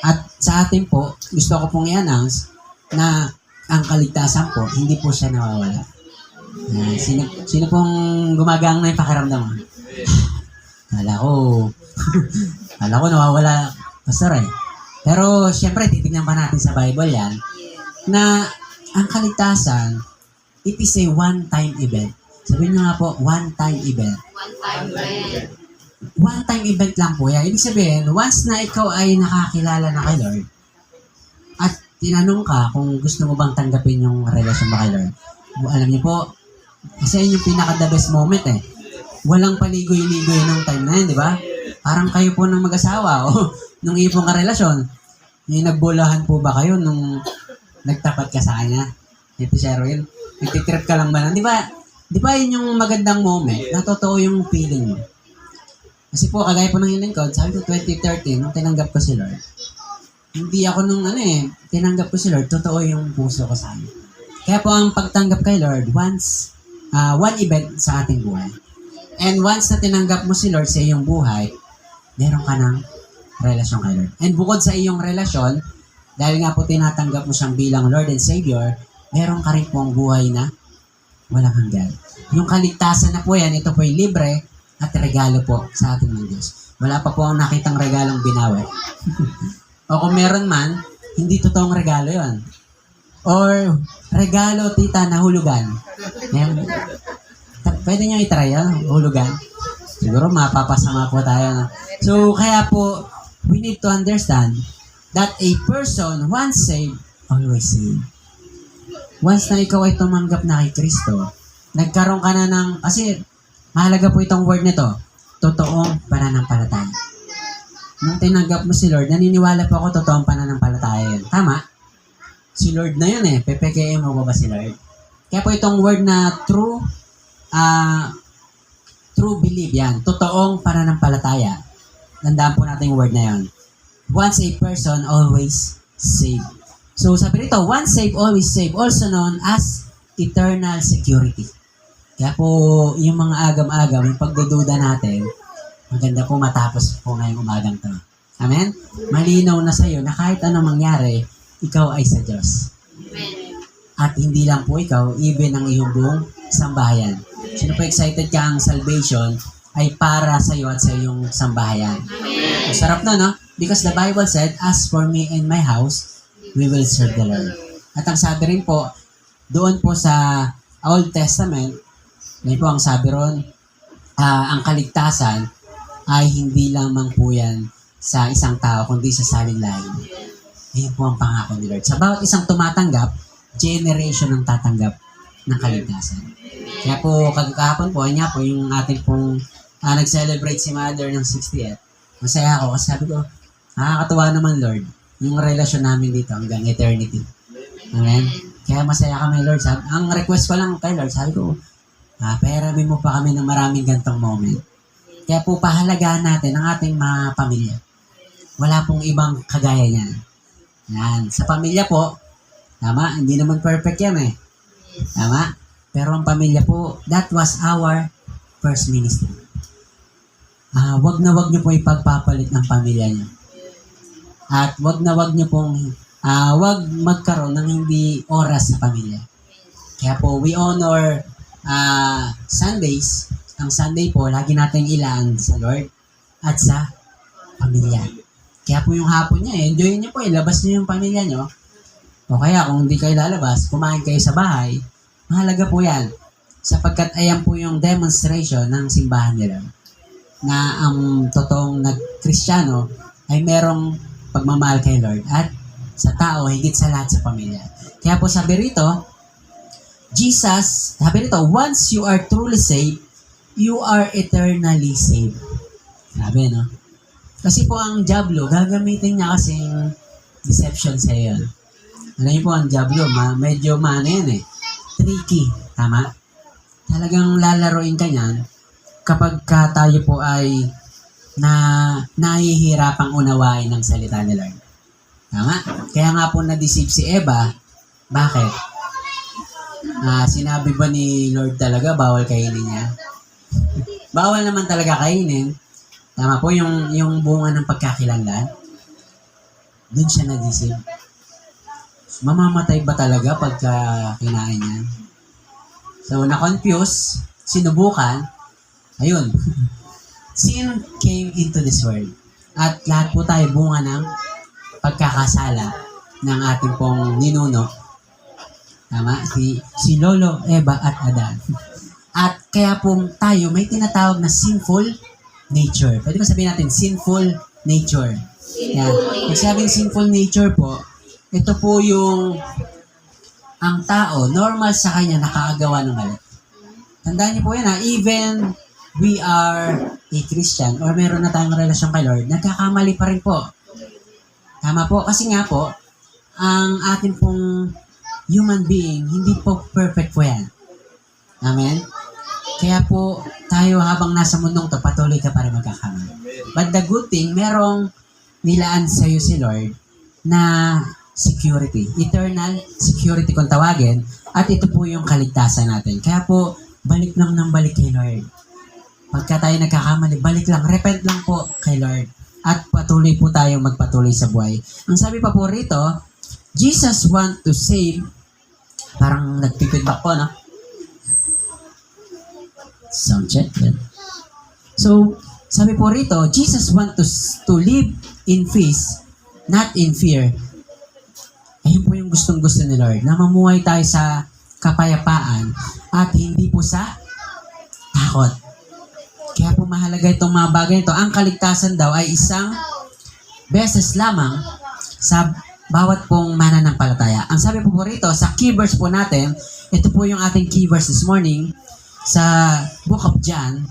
At sa atin po, gusto ko pong i-announce na ang kaligtasan po, hindi po siya nawawala. Sino pong gumagang na yung pakiramdam mo? Kala ko nawawala, Pastor eh. Pero syempre, titignan pa natin sa Bible yan, na ang kaligtasan, it is a one-time event. Sabihin nyo nga po, one-time event. One-time event lang po yan. Ibig sabihin, once na ikaw ay nakakilala na kay Lord, at tinanong ka kung gusto mo bang tanggapin yung relasyon mo kay Lord, alam niyo po, kasi yun yung pinaka-the best moment eh. Walang paligoy-ligoy ng time na yun, di ba? Parang kayo po ng mag-asawa o nung ipong karelasyon. Yung nagbulahan po ba kayo nung nagtapat ka sa kanya? Ito si Erwin. Nagtitrip ka lang ba lang? Di ba yun yung magandang moment na totoo yung feeling mo? Kasi po, kagaya po ng hiling ko, sabi ko 2013, nung tinanggap ko si Lord, hindi ako tinanggap ko si Lord, totoo yung puso ko sa kanya. Kaya po ang pagtanggap kay Lord, one event sa ating buhay. And once na tinanggap mo si Lord sa iyong buhay, meron ka ng relasyon kay Lord. And bukod sa iyong relasyon, dahil nga po tinatanggap mo siyang bilang Lord and Savior, meron ka rin pong buhay na walang hanggan. Yung kaligtasan na po yan, ito po ay libre at regalo po sa ating ng Diyos. Wala pa po akong nakitang regalong binawi. O kung meron man, hindi totoong regalo yon. Or regalo, tita, na hulugan. Yan. Pwede nyo itry yan, hulugan. Siguro mapapasama po tayo. So, kaya po, we need to understand that a person, once saved, always saved. Once na ikaw ay tumanggap na kay Kristo, nagkaroon ka na ng, kasi mahalaga po itong word nito, totoong pananampalataya. Nung tinanggap mo si Lord, naniniwala po ako totoong pananampalataya yun. Tama? Si Lord na yun eh. PPKM mo ba si Lord? Kaya po itong word na true belief yan. Totoong pananampalataya. Tandaan po natin yung word na yun. Once a person, always saved. So sabi rito, once saved, always saved. Also known as eternal security. Kaya po, yung mga agam-agam, yung pagdududa natin, maganda po matapos po ngayong umagang to. Amen? Malinaw na sa'yo na kahit anong mangyari, ikaw ay sa Diyos. Amen. At hindi lang po ikaw, even ang iyong buong sambahayan. Sino po excited ka ang salvation ay para sa iyo at sa iyong sambahayan. Amen. Sarap na, no? Because the Bible said, as for me and my house, we will serve the Lord. At ang sabi rin po, doon po sa Old Testament, may po ang sabi ron, ang kaligtasan ay hindi lamang po yan sa isang tao, kundi sa saling-lain. Ayun po ang pangako ni Lord. Sa bawat isang tumatanggap, generation ang tatanggap ng kaligtasan. Kaya po, kahapon po, niya po, yung ating pong nag-celebrate si Mother ng 60th. Masaya ako kasi sabi ko, nakakatuwa naman Lord, yung relasyon namin dito hanggang eternity. Amen? Kaya masaya kami Lord. Ang request ko lang kay Lord, sabi ko, pairamin mo pa kami ng maraming gantong moment. Kaya po pahalagaan natin ang ating mga pamilya. Wala pong ibang kagaya niyan. Yan. Sa pamilya po, tama, hindi naman perfect yan eh. Tama? Pero ang pamilya po, that was our first ministry. Wag na wag niyo po ipagpapalit ng pamilya niyo. At wag na wag niyo pong, wag magkaroon ng hindi oras sa pamilya. Kaya po, we honor Sundays. Ang Sunday po, lagi natin ilaan sa Lord at sa pamilya. Kaya po yung hapon niya, enjoy niyo po, ilabas niyo yung pamilya niyo. O kaya kung hindi kayo lalabas, kumain kayo sa bahay, mahalaga po yan. Sapagkat ayan po yung demonstration ng simbahan nila. Na ang totoong nag-Kristyano ay merong pagmamahal kay Lord at sa tao, higit sa lahat sa pamilya. Kaya po sabi rito, Jesus, sabi rito, once you are truly saved, you are eternally saved. Sabi, no? Kasi po ang Diablo, gagamitin niya kasing deception sa iyo. Alam niyo po, ang Diablo, medyo yan eh. Tricky. Tama? Talagang lalaroin ka niyan kapag tayo po ay nahihirapang unawain ng salita ni Lord. Tama? Kaya nga po na-deceive si Eva. Bakit? Sinabi ba ni Lord talaga bawal kainin niya? Bawal naman talaga kainin. Tama po, yung bunga ng pagkakilanlan. Doon siya na-deceive. Mamamatay ba talaga pagka kinain niya? So, na-confuse, sinubukan, ayun. Sin came into this world. At lahat po tayo bunga ng pagkakasala ng ating pong ninuno. Tama? Si Lolo, Eva at Adan. At kaya po tayo may tinatawag na sinful nature. Pwede ba sabihin natin sinful nature? Yan. Pag sabing sinful nature po, ito po yung ang tao, normal sa kanya nakakagawa ng mali. Tandaan niyo po yan even we are a Christian or meron na tayong relasyon kay Lord, nagkakamali pa rin po. Tama po, kasi nga po, ang atin pong human being, hindi po perfect po yan. Amen? Kaya po, tayo habang nasa mundong to, patuloy ka pa rin magkakamali. But the good thing, merong nilaan sa iyo si Lord na security. Eternal security kung tawagin. At ito po yung kaligtasan natin. Kaya po, balik lang ng balik kay Lord. Pagka tayo nagkakamali, balik lang. Repent lang po kay Lord. at patuloy po tayong magpatuloy sa buhay. Ang sabi pa po rito, Jesus want to save, parang nagpipidback po, no? Sound check. Yan. So, sabi po rito, Jesus want to live in peace, not in fear. Ayun po yung gustong-gusto ni Lord, na mamuhay tayo sa kapayapaan at hindi po sa takot. Kaya po mahalaga itong mga bagay ito. Ang kaligtasan daw ay isang beses lamang sa bawat pong mananampalataya. Ang sabi po rito, sa key verse po natin, ito po yung ating key verse this morning, sa Book of John,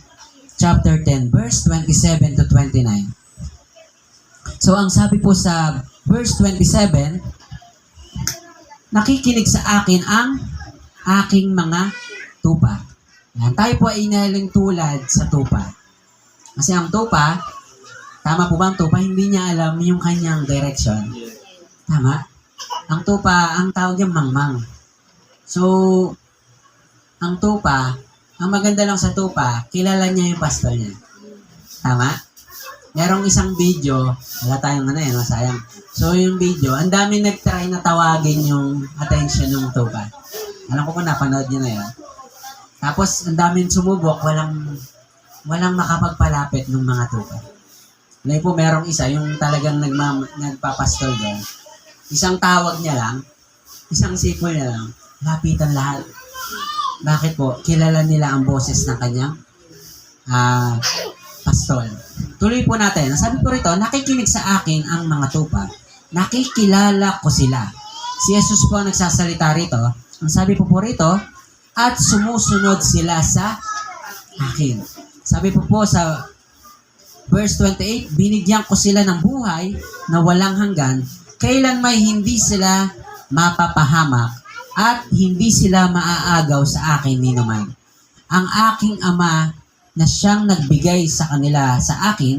chapter 10, verse 27 to 29. So, ang sabi po sa verse 27, nakikinig sa akin ang aking mga tupa. Yan, tayo po ay inaling tulad sa tupa. Kasi ang tupa, tama po ba ang tupa? Hindi niya alam yung kanyang direction. Tama? Ang tupa, ang tawag niya mangmang. So, ang tupa, ang maganda lang sa tupa, kilala niya yung pastor niya. Tama? Merong isang video, wala tayong masayang. So, yung video, ang dami nag-try na tawagin yung attention ng tupa. Alam ko kung napanood niyo na yun. Tapos, ang daming sumubok, walang makapagpalapit ng mga tupa. Ngayon po, merong isa, yung talagang nagpapastol doon. Isang tawag niya lang, isang sipol niya lang, lapitan lahat. Bakit po? Kilala nila ang boses ng kanyang pastol. Tuloy po natin. Sabi po rito, nakikinig sa akin ang mga tupa. Nakikilala ko sila. Si Jesus po ang nagsasalita rito. Ang sabi po rito, at sumusunod sila sa akin. Sabi po sa verse 28, binigyan ko sila ng buhay na walang hanggan, kailan may hindi sila mapapahamak at hindi sila maaagaw sa akin ninuman. Ang aking Ama na siyang nagbigay sa kanila sa akin,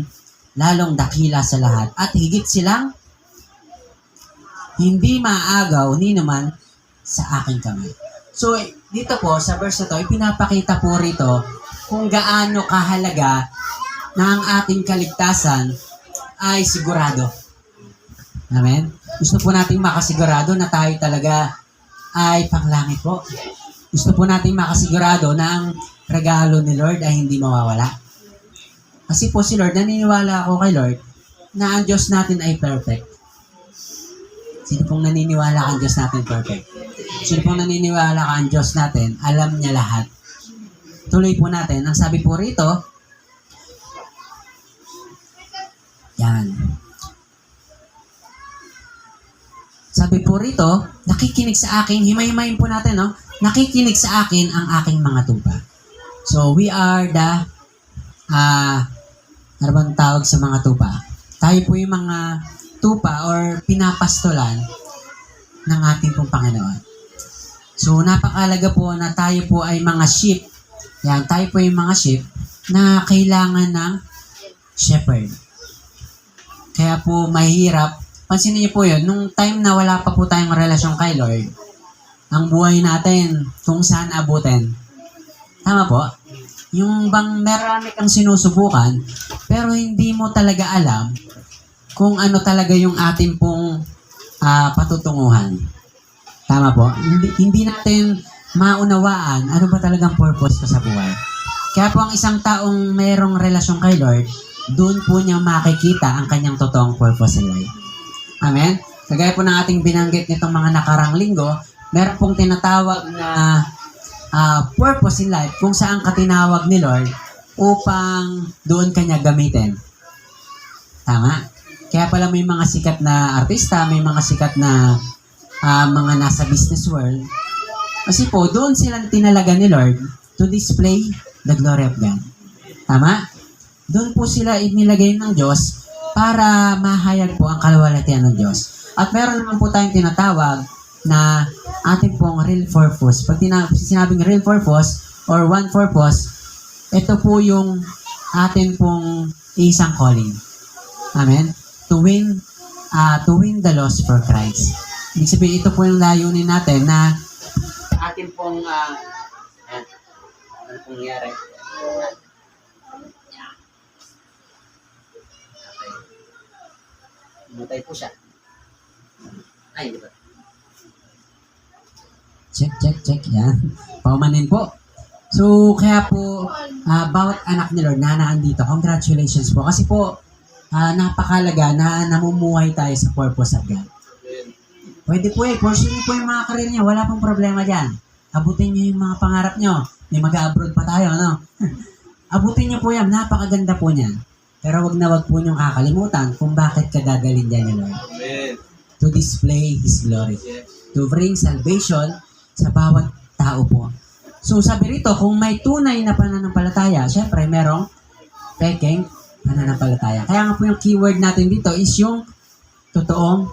lalong dakila sa lahat at higit silang hindi maaagaw ninuman sa aking kamay. So, dito po, sa verse na to, ipinapakita po rito kung gaano kahalaga na ang ating kaligtasan ay sigurado. Amen? Gusto po nating makasigurado na tayo talaga ay panglangit po. Gusto po nating makasigurado na ang regalo ni Lord ay hindi mawawala. Kasi po si Lord, naniniwala ako kay Lord na ang Diyos natin ay perfect. Sino pong naniniwala ang Diyos natin perfect? Sino pong naniniwala ang Diyos natin, alam niya lahat. Tuloy po natin. Ang sabi po rito, yan. Sabi po rito, nakikinig sa akin, himay-himayin po natin, no? Nakikinig sa akin ang aking mga tupa. So, we are the, ano bang tawag sa mga tupa? Tayo po yung mga tupa or pinapastolan ng ating pong Panginoon. So, napakalaga po na tayo po ay mga sheep. Yan, tayo po yung mga sheep na kailangan ng shepherd. Kaya po mahirap. Pansinin niyo po yun, nung time na wala pa po tayong relasyon kay Lord, ang buhay natin kung saan abutin. Tama po? Yung bang marami kang sinusubukan, pero hindi mo talaga alam kung ano talaga yung ating pong patutunguhan. Tama po? Hindi natin maunawaan ano ba talagang purpose ko sa buhay. Kaya po ang isang taong mayroong relasyon kay Lord, doon po niya makikita ang kanyang totoong purpose in life. Amen? Kagaya po ng ating binanggit nitong mga nakarang linggo, meron pong tinatawag na purpose in life kung saan ka tinawag ni Lord upang doon kanya gamitin. Tama? Kaya pala may mga sikat na artista, may mga sikat na mga nasa business world. Kasi po, doon silang tinalaga ni Lord to display the glory of God. Tama? Doon po sila inilagay ng Diyos para mahayag po ang kaluwalhatian ng Diyos. At meron naman po tayong tinatawag na ating pong real purpose. Pag sinabing real purpose or one purpose, ito po yung ating pong isang calling. Amen? To win the lost for Christ. Ibig sabihin, ito po yung layunin natin na ating pong ano pong nangyari? Mutay po siya. Ay, hindi ba? Check. Yan. Paumanin po. So, kaya po, bawat anak ni Lord na naandito, congratulations po. Kasi po, napakalaga na namumuhay tayo sa purpose of God. Pwede po pursue niyo po yung mga karir niyo. Wala pong problema dyan. Abutin niyo yung mga pangarap niyo. May mag-abroad pa tayo, ano? Abutin niyo po yan. Napakaganda po niyan. Pero wag na wag po niyong kakalimutan kung bakit ka gagaling dyan ni Lord. Amen. To display His glory. Yes. To bring salvation sa bawat tao po. So sabi rito, kung may tunay na pananampalataya, syempre merong peking pananampalataya. Kaya nga po yung keyword natin dito is yung totoong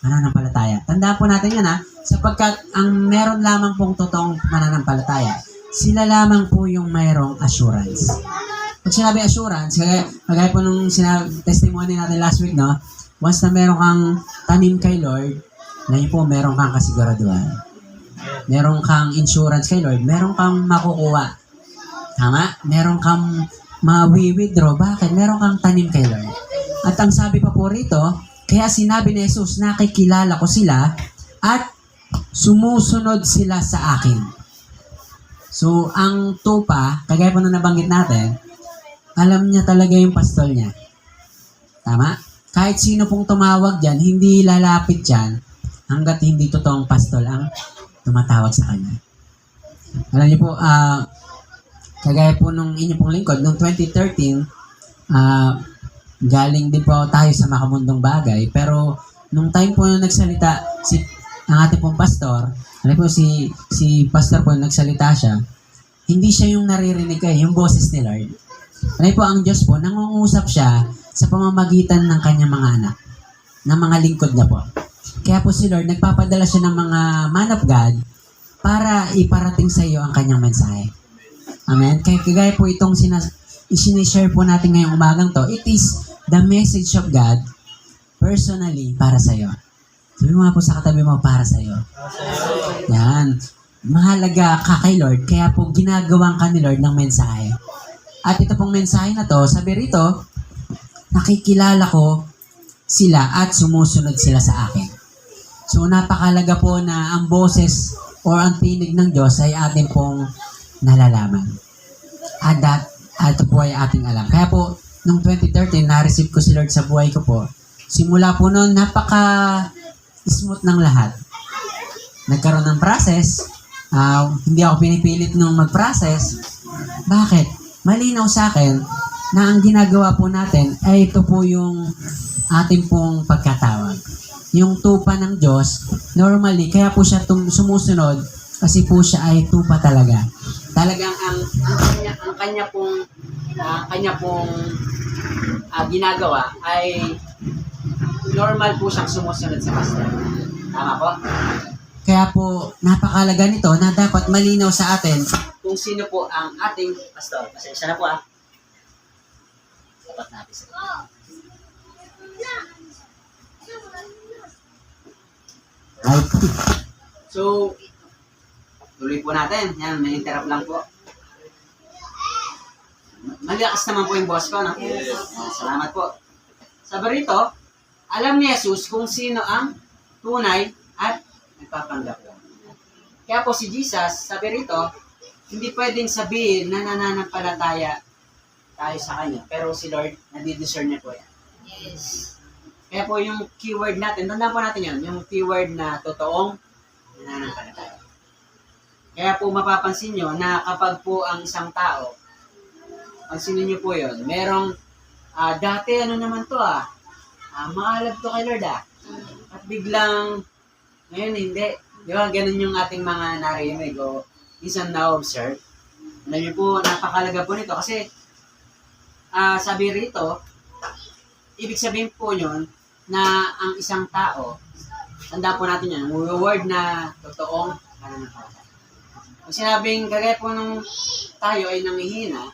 mananampalataya. Tandaan po natin yan sapagkat ang meron lamang pong totoong mananampalataya, sila lamang po yung mayroong assurance. Pag sinabi assurance, kagaya po nung testimony natin last week, no? Once na meron kang tanim kay Lord, ngayon po meron kang kasiguraduhan. Meron kang insurance kay Lord, meron kang makukuha. Tama? Meron kang ma-withdraw. Bakit? Meron kang tanim kay Lord. At ang sabi pa po rito, kaya sinabi ni Jesus, nakikilala ko sila at sumusunod sila sa akin. So, ang tupa, kagaya po na nabanggit natin, alam niya talaga yung pastol niya. Tama? Kahit sino pong tumawag dyan, hindi lalapit dyan hanggat hindi totoong pastol ang tumatawag sa kanya. Alam niyo po, kagaya po nung inyo pong lingkod, noong 2013, galing din po tayo sa makamundong bagay, pero nung time po na nagsalita ang ating pong pastor, alam po si pastor po nagsalita siya, hindi siya yung naririnig yung boses ni Lord. Alam po, ang Diyos po, nangungusap siya sa pamamagitan ng kanyang mga anak, ng mga lingkod niya po. Kaya po si Lord, nagpapadala siya ng mga man of God para iparating sa iyo ang kanyang mensahe. Amen? Kaya kagaya po itong sinishare po natin ngayong umagang to, it is the message of God personally para sa iyo. Sabi mo nga po sa katabi mo, para sa iyo. Yan. Mahalaga ka kay Lord, kaya po ginagawang ka ni Lord ng mensahe. At ito pong mensahe na to, sabi rito, nakikilala ko sila at sumusunod sila sa akin. So, napakalaga po na ang boses or ang tinig ng Diyos ay ating pong nalalaman. At ito po ay ating alam. Kaya po, noong 2013, na-receive ko si Lord sa buhay ko po. Simula po noon, napaka-smooth ng lahat. Nagkaroon ng process. Hindi ako pinipilit nung mag-process. Bakit? Malinaw sa akin na ang ginagawa po natin ay ito po yung ating pong pagkatawag. Yung tupa ng Diyos, normally, kaya po siya sumusunod kasi po siya ay tupa talaga. Talagang ang kanya pong ginagawa ay normal po siyang sumusunod sa pastor. Tama po? Kaya po, napakalaga nito na dapat malinaw sa atin kung sino po ang ating pastor. Pasensya na po Dapat natin sa right. So, tuloy po natin. Yan, may interrupt lang po. Malakas naman po yung boss ko, no? Salamat po. Sabi rito, alam ni Jesus kung sino ang tunay at nagpapanggap lang. Kaya po si Jesus, sabi rito, hindi pwedeng sabihin na nananampalataya tayo sa Kanya. Pero si Lord, nadidiscern niya po yan. Yes. Kaya po yung keyword natin, tandaan po natin yun, yung keyword na totoong nananampalataya. Kaya po mapapansin nyo na kapag po ang isang tao, pansinin nyo po yun, merong, dati ano naman to maalab to kay Lord At biglang, ngayon hindi. Di ba, ganun yung ating mga narinig o isang na-observe. Alam niyo po, napakalaga po nito kasi sabi rito, ibig sabihin po yun na ang isang tao, tanda po natin yan, word na totoong mananampalataya. Kung sinabing kagaya po nung tayo ay nanghihina,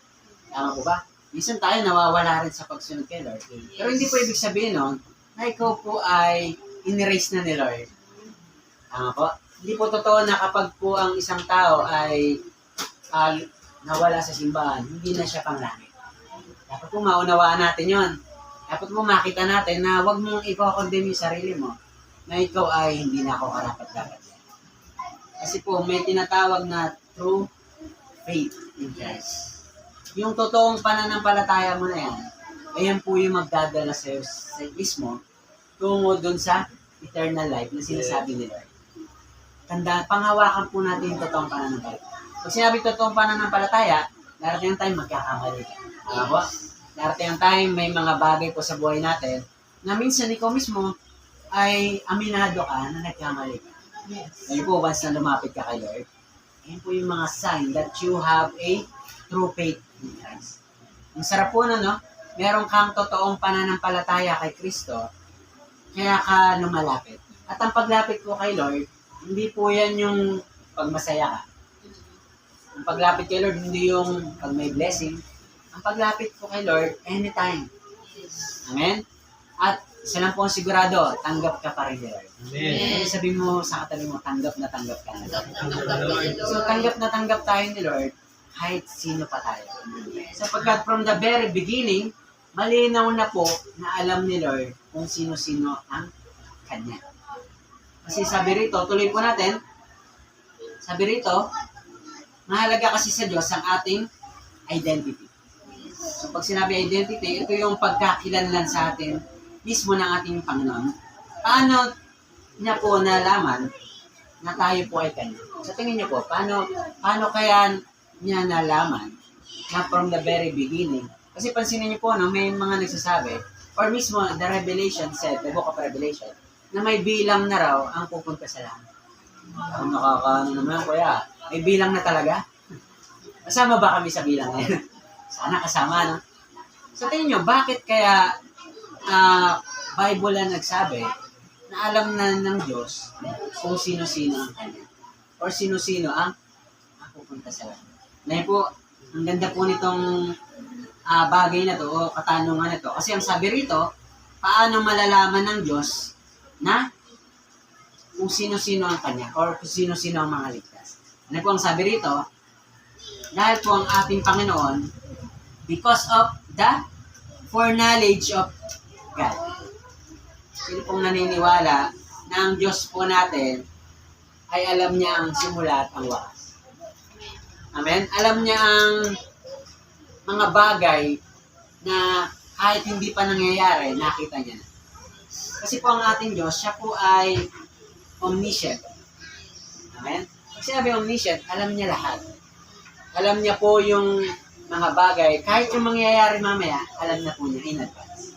tama po ba? Minsan tayo nawawala rin sa pagsunod kay Lord. Pero hindi po ibig sabihin nun na ikaw po ay in-erase na ni Lord. Tama po? Hindi po totoo na kapag po ang isang tao ay nawala sa simbahan, hindi na siya panglangit. Dapat po maunawaan natin yon. Dapat mo makita natin na huwag mong i-condemn yung sarili mo na ikaw ay hindi na ako karapat-dapat. Kasi po, may tinatawag na true faith in Christ. Yung totoong pananampalataya mo na yan, ayan po yung magdadala sa mismo tungo dun sa eternal life na sinasabi ni Lord. Panghawakan po natin yung totoong pananampalataya. Pag sinabi totoong pananampalataya, darating ang time magkakamali ka. Tama po? Darating ang time may mga bagay po sa buhay natin na minsan ikaw mismo ay aminado ka na nagkamali ka. Ngayon po, once na lumapit ka kay Lord, ayun po yung mga sign that you have a true faith in Christ. Ang sarap po na, no? Meron kang totoong pananampalataya kay Kristo, kaya ka lumalapit. At ang paglapit po kay Lord, hindi po yan yung pagmasaya ka. Ang paglapit kay Lord, hindi yung pag may blessing. Ang paglapit po kay Lord, anytime. Amen? At isa lang po ang sigurado, tanggap ka pa rin ni Lord. Amen. Sabi mo sa katabi mo, tanggap na tanggap ka na. Lord. So tanggap na tanggap tayo ni Lord, kahit sino pa tayo. Sapagkat from the very beginning, malinaw na po na alam ni Lord kung sino-sino ang Kanya. Kasi sabi rito, tuloy po natin, sabi rito, mahalaga kasi sa Diyos ang ating identity. So pag sinabi identity, ito yung pagkakilanlan sa atin mismo ng ating Panginoon. Paano niya po nalaman na tayo po ay Kanya? Sa tingin niyo po, paano kaya niya nalaman na from the very beginning? Kasi pansinin niyo po, no, may mga nagsasabi, or mismo the Revelation said, the book of Revelation, na may bilang na raw ang pupunta sa langit. Ang nakakaano naman, kuya, may bilang na talaga? Kasama ba kami sa bilang na yun? Sana kasama, no? Sa tingin niyo, bakit kaya Bible na nagsabi na alam na ng Diyos kung sino-sino ang Kanya or sino-sino ang pupunta sa langit? Ngayon po, ang ganda po nitong bagay na to o katanungan na to. Kasi ang sabi rito, paano malalaman ng Diyos na kung sino-sino ang Kanya or kung sino-sino ang mga ligtas? Ano po ang sabi rito? Dahil po ang ating Panginoon, because of the foreknowledge of God. Sino pong naniniwala na ang Diyos po natin ay alam niya ang simula at ang wakas. Amen? Alam niya ang mga bagay na kahit hindi pa nangyayari, nakita niya na. Kasi po ang ating Diyos, siya po ay omniscient. Amen? Kasi sabi omniscient, alam niya lahat. Alam niya po yung mga bagay, kahit yung mangyayari mamaya, alam na po niya in advance.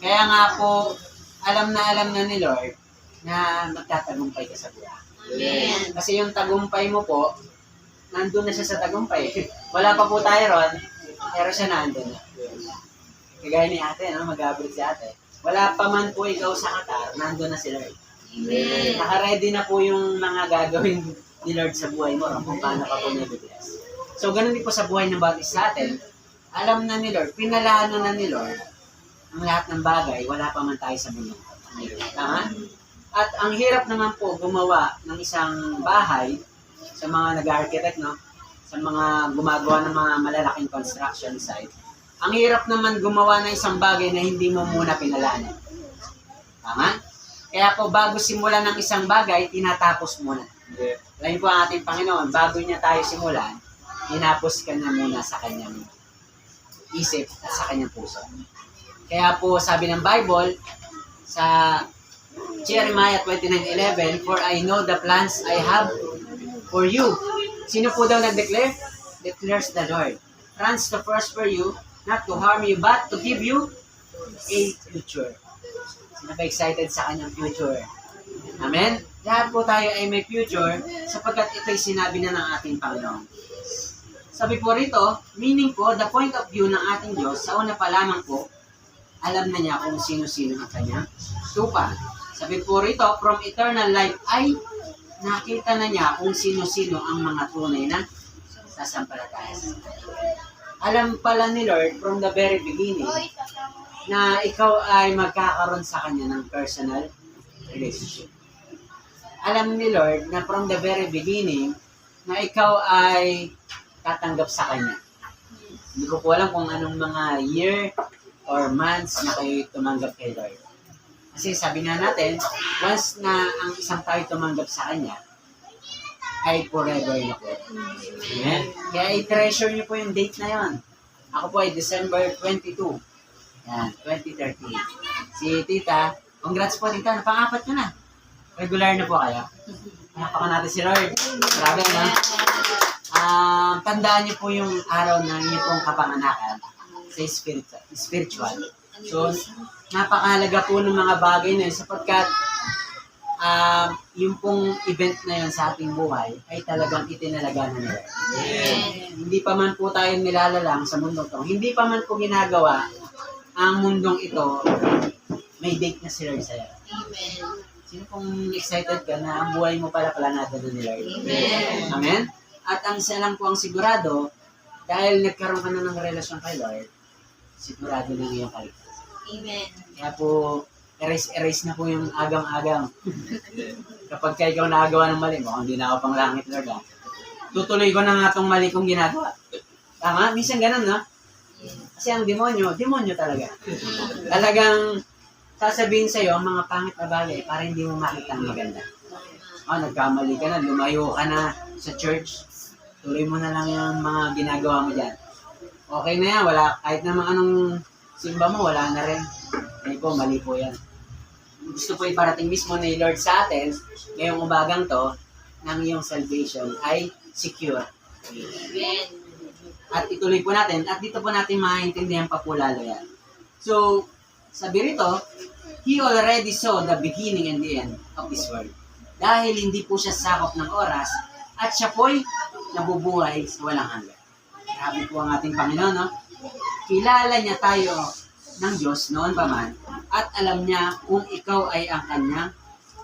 Kaya nga po, alam na ni Lord na magtatagumpay ka sa buhay. Amen. Kasi yung tagumpay mo po, nandun na siya sa tagumpay. Wala pa po tayo ron, pero siya nandun na. Kagaya ni ate, no? Mag-abroad si ate. Wala pa man po ikaw sa Qatar, nandun na si Lord. Amen. Naka-ready na po yung mga gagawin ni Lord sa buhay mo, kung paano ka po nag-bless. So, ganun din po sa buhay ng bawat isa natin. Alam na ni Lord, pinalano na ni Lord ang lahat ng bagay, wala pa man tayo sa mundo. Tama? At ang hirap naman po gumawa ng isang bahay sa mga nag-architect, no? Sa mga gumagawa ng mga malalaking construction site. Ang hirap naman gumawa ng isang bagay na hindi mo muna pinalano. Tama? Kaya po bago simulan ng isang bagay, tinatapos muna. Lain po ang ating Panginoon, bago niya tayo simulan, tinapos ka na muna sa kanyang isip at sa kanyang puso. Kaya po sabi ng Bible sa Jeremiah 29:11, for I know the plans I have for you. Sino po daw nag-declare? Declares the Lord. Plans to prosper you, not to harm you, but to give you a future. Sino ba excited sa kanyang future? Amen? Lahat po tayo ay may future sapagkat ito'y sinabi na ng ating Panginoon. Sabi po rito, meaning po, the point of view ng ating Diyos, sa una pa lamang po, alam na niya kung sino-sino ang kanyang tupa. Sabi po rito, from eternal life ay nakita na niya kung sino-sino ang mga tunay na sasampalataya. Alam pala ni Lord from the very beginning na ikaw ay magkakaroon sa kanya ng personal relationship. Alam ni Lord na from the very beginning na ikaw ay tatanggap sa kanya. Hindi ko po alam kung anong mga year o or months na kayo tumanggap kay Lord. Kasi sabi nga natin, once na ang isang tao tumanggap sa Kanya, ay forever na po. Amen? Kaya i-treasure niyo po yung date na yon. Ako po ay December 22. Yan, 2013. Si Tita, congrats po Tita, pang-apat nyo na. Regular na po kayo. Panapakan natin si Lord. Grabe na. Tandaan niyo po yung araw na niyo pong kapanganakan sa spiritual. So, napakahalaga po ng mga bagay na yun sapagkat yung pong event na yun sa ating buhay ay talagang itinalaga na nila. Hindi pa man po tayo nilalalang sa mundo to. Hindi pa man po ginagawa ang mundong ito, may date na si Lord sa'yo. Sino pong excited ka na ang buhay mo pala planado na ni Lord? Amen? At ang isa lang po ang sigurado, dahil nagkaroon ka na ng relasyon kay Lord, sigurado na iyong kaligtasan. Kaya po, erase na po yung agang-agang. Kapag ka ikaw nakagawa ng mali, hindi na ako pang langit, Lord. Tutuloy ko na nga itong mali kong ginagawa. Tama? Minsan ganun, no? Kasi ang demonyo talaga. Talagang sasabihin sa'yo ang mga pangit na bagay para hindi mo makita ang maganda. Nagkamali ka na, lumayo ka na sa church. Tuloy mo na lang yung mga ginagawa mo dyan. Okay na yan, wala, kahit naman anong simba mo, wala na rin. Mali po yan. Gusto po iparating mismo ni Lord sa atin, ngayong umagang to, ng iyong salvation ay secure. At ituloy po natin, at dito po natin maintindihan pa po lalo yan. So, sabi rito, He already saw the beginning and the end of this world. Dahil hindi po siya sakop ng oras, at siya po'y nabubuhay sa walang hanggan. Grabe po ang ating Panginoon, no? Kilala niya tayo ng Diyos noon pa man, at alam niya kung ikaw ay ang kanyang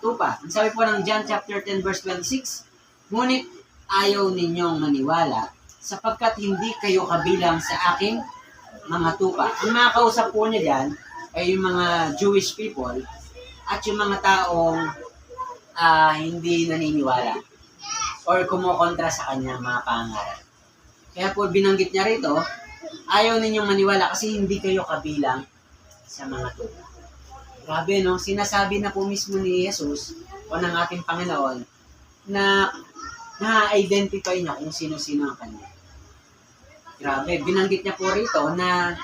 tupa. Ang sabi po ng John chapter 10 verse 26, ngunit ayaw ninyong maniwala sapagkat hindi kayo kabilang sa aking mga tupa. Ang mga kausap po niya dyan ay yung mga Jewish people at yung mga taong hindi naniniwala or kumukontra sa kanyang mga pangaral. Kaya po binanggit niya rito, ayaw ninyong maniwala kasi hindi kayo kabilang sa mga tupa. Grabe, no? Sinasabi na po mismo ni Jesus o ng ating Panginoon na na-identify niya kung sino-sino ang kanya. Grabe, binanggit niya po rito na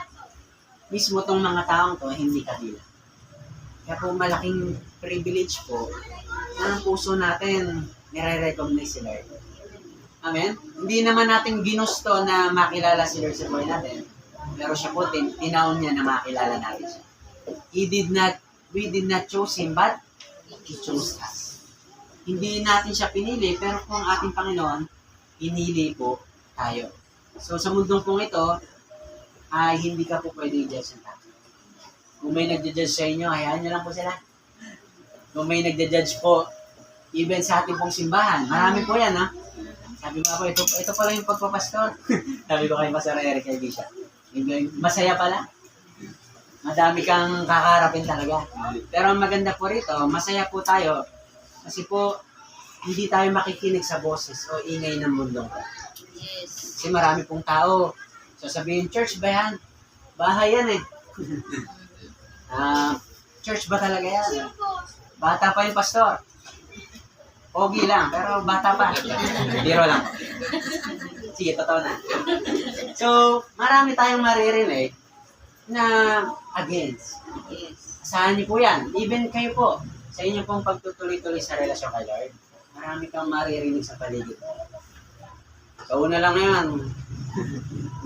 mismo tong mga taong to hindi kabilang. Kaya po malaking privilege po na ang puso natin nire-recognize si Lord. Amen? Hindi naman natin ginusto na makilala si Lord sa buhay natin. Pero siya po, tinaon niya na makilala natin siya. We did not choose Him, but He chose us. Hindi natin siya pinili, pero kung ating Panginoon, pinili po tayo. So sa mundong pong ito, ay hindi ka po pwede i-judge ng tao. Kung may nagja-judge sa inyo, hayaan nyo lang po sila. Kung may nagja-judge po, even sa ating pong simbahan, marami po yan, ha? Sabi mo ako, ito pala yung pagpapastor. Sabi ko kay Pastor Eric, kay Bishop. Masaya pala. Madami kang kakarapin talaga. Pero ang maganda po rito, masaya po tayo. Kasi po, hindi tayo makikinig sa boses o ingay ng mundo. Kasi marami pong tao. Sasabihin, church ba yan? Bahay yan eh. Church ba talaga yan? Bata pa yung pastor. Pogi lang, pero bata pa. Biro lang. Sige, totoo na. So, marami tayong maririnig na against. Asahan niyo po yan. Even kayo po, sa inyo pong pagtutuloy-tuloy sa relasyon kay Lord, marami kang maririnig sa paligid. Kauna lang ngayon.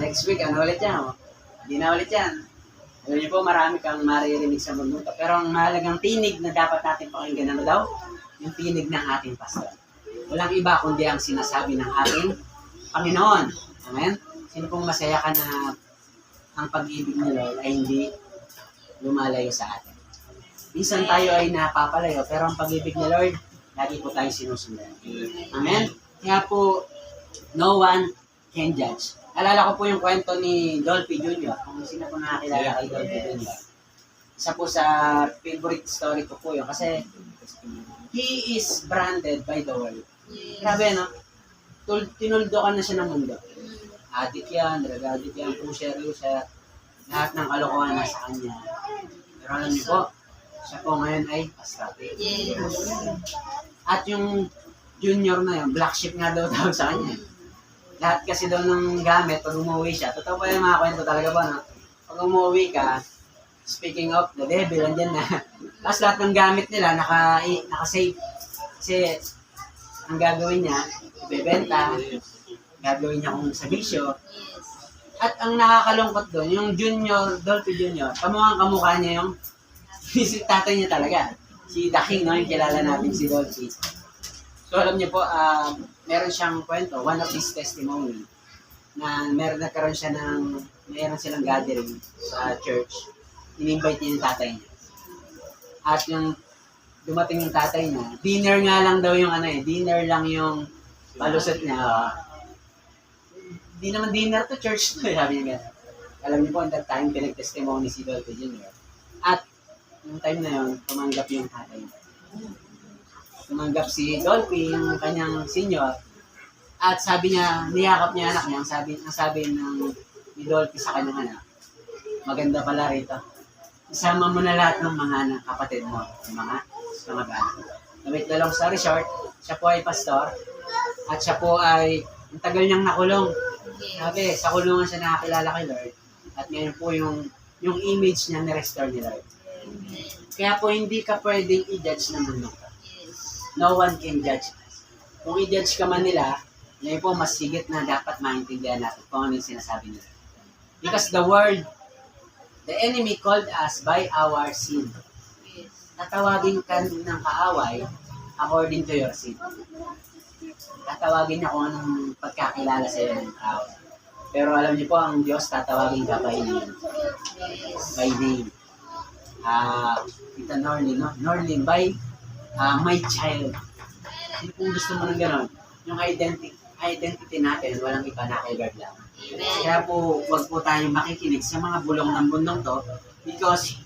Next week, ano ulit yan? Hindi na ulit yan. Alam niyo po, marami kang maririnig sa mundo. Pero ang mahalagang tinig na dapat natin pakinggan, ano daw? Yung tinig ng ating pastor. Walang iba kundi ang sinasabi ng ating Panginoon. Amen? Sino pong masaya ka na ang pag-ibig ni Lord ay hindi lumalayo sa atin. Minsan tayo ay napapalayo, pero ang pag-ibig ni Lord, lagi po tayong sinusundan. Amen? Kaya po, no one can judge. Alala ko po yung kwento ni Dolphy Jr. Kung sino po nakakilala kay Dolphy Jr. Isa po sa favorite story ko po yun. Kasi he is branded by the world. Grabe, no? Tinuldo ka na siya ng mundo. Addict yan, drug addict yan, pusher, user. lahat ng kalokohan nasa kanya. Pero alam niyo po, siya po ngayon ay pastrate. Yes. At yung junior na yun, black sheep nga daw tawag sa kanya. Lahat kasi daw ng gamit, pag umuwi siya, totoo pa yung mga kwento talaga po, no? Pag umuwi ka, speaking of the devil, andyan na. Tapos lahat ng gamit nila, naka-save. Kasi, ang gagawin niya, ibebenta, gagawin niya kung sa bisyo. Yes. At ang nakakalungkot doon, yung junior, Dolphy Junior, kamukha niya yung si tatay niya talaga. Si The King, no? Yung kilala natin si Dolphy. So alam niyo po, meron siyang kwento, one of his testimony, na nagkaroon silang gathering sa church. In-invite niya yung tatay niya. At yung dumating yung tatay niya, dinner nga lang daw yung dinner lang yung palusot niya. Di naman dinner to, church to, sabi niya gano'n. Alam niyo po, at that time, pinag-testimony si Dolphy Jr. At yung time na yun, tumanggap yung tatay niya. Tumanggap si Dolphy, yung kanyang senior, at sabi niya, niyakap niya anak niya, ang sabi ni Dolphy sa kanyang anak, maganda pala rito. Isama mo na lahat ng mga anak, kapatid mo, yung mga anak. Namit na lang sa resort, siya po ay pastor, at siya po ay, ang tagal niyang nakulong. Sabi, sa kulungan siya nakakilala kay Lord, at ngayon po yung image niya ni-restore ni Lord. Kaya po hindi ka pwedeng i-judge ng mundo ka. No one can judge us. Kung i-judge ka man nila, ngayon po mas higit na dapat maintindihan natin kung ano yung sinasabi nila. Because the world, the enemy called us by our sin. Tatawagin ka ng kaaway according to your sin. Tatawagin niya kung anong pagkakilala sa iyo ng kaaway. Pero alam niyo po, ang Diyos tatawagin ka by name. By name. Ito Norlin, no? Norlin, by my child. Hindi kung gusto mo ng gano'n, yung identity natin, walang iba na kay God lang. Kaya po, wag po tayong makikinig sa mga bulong ng bundong to because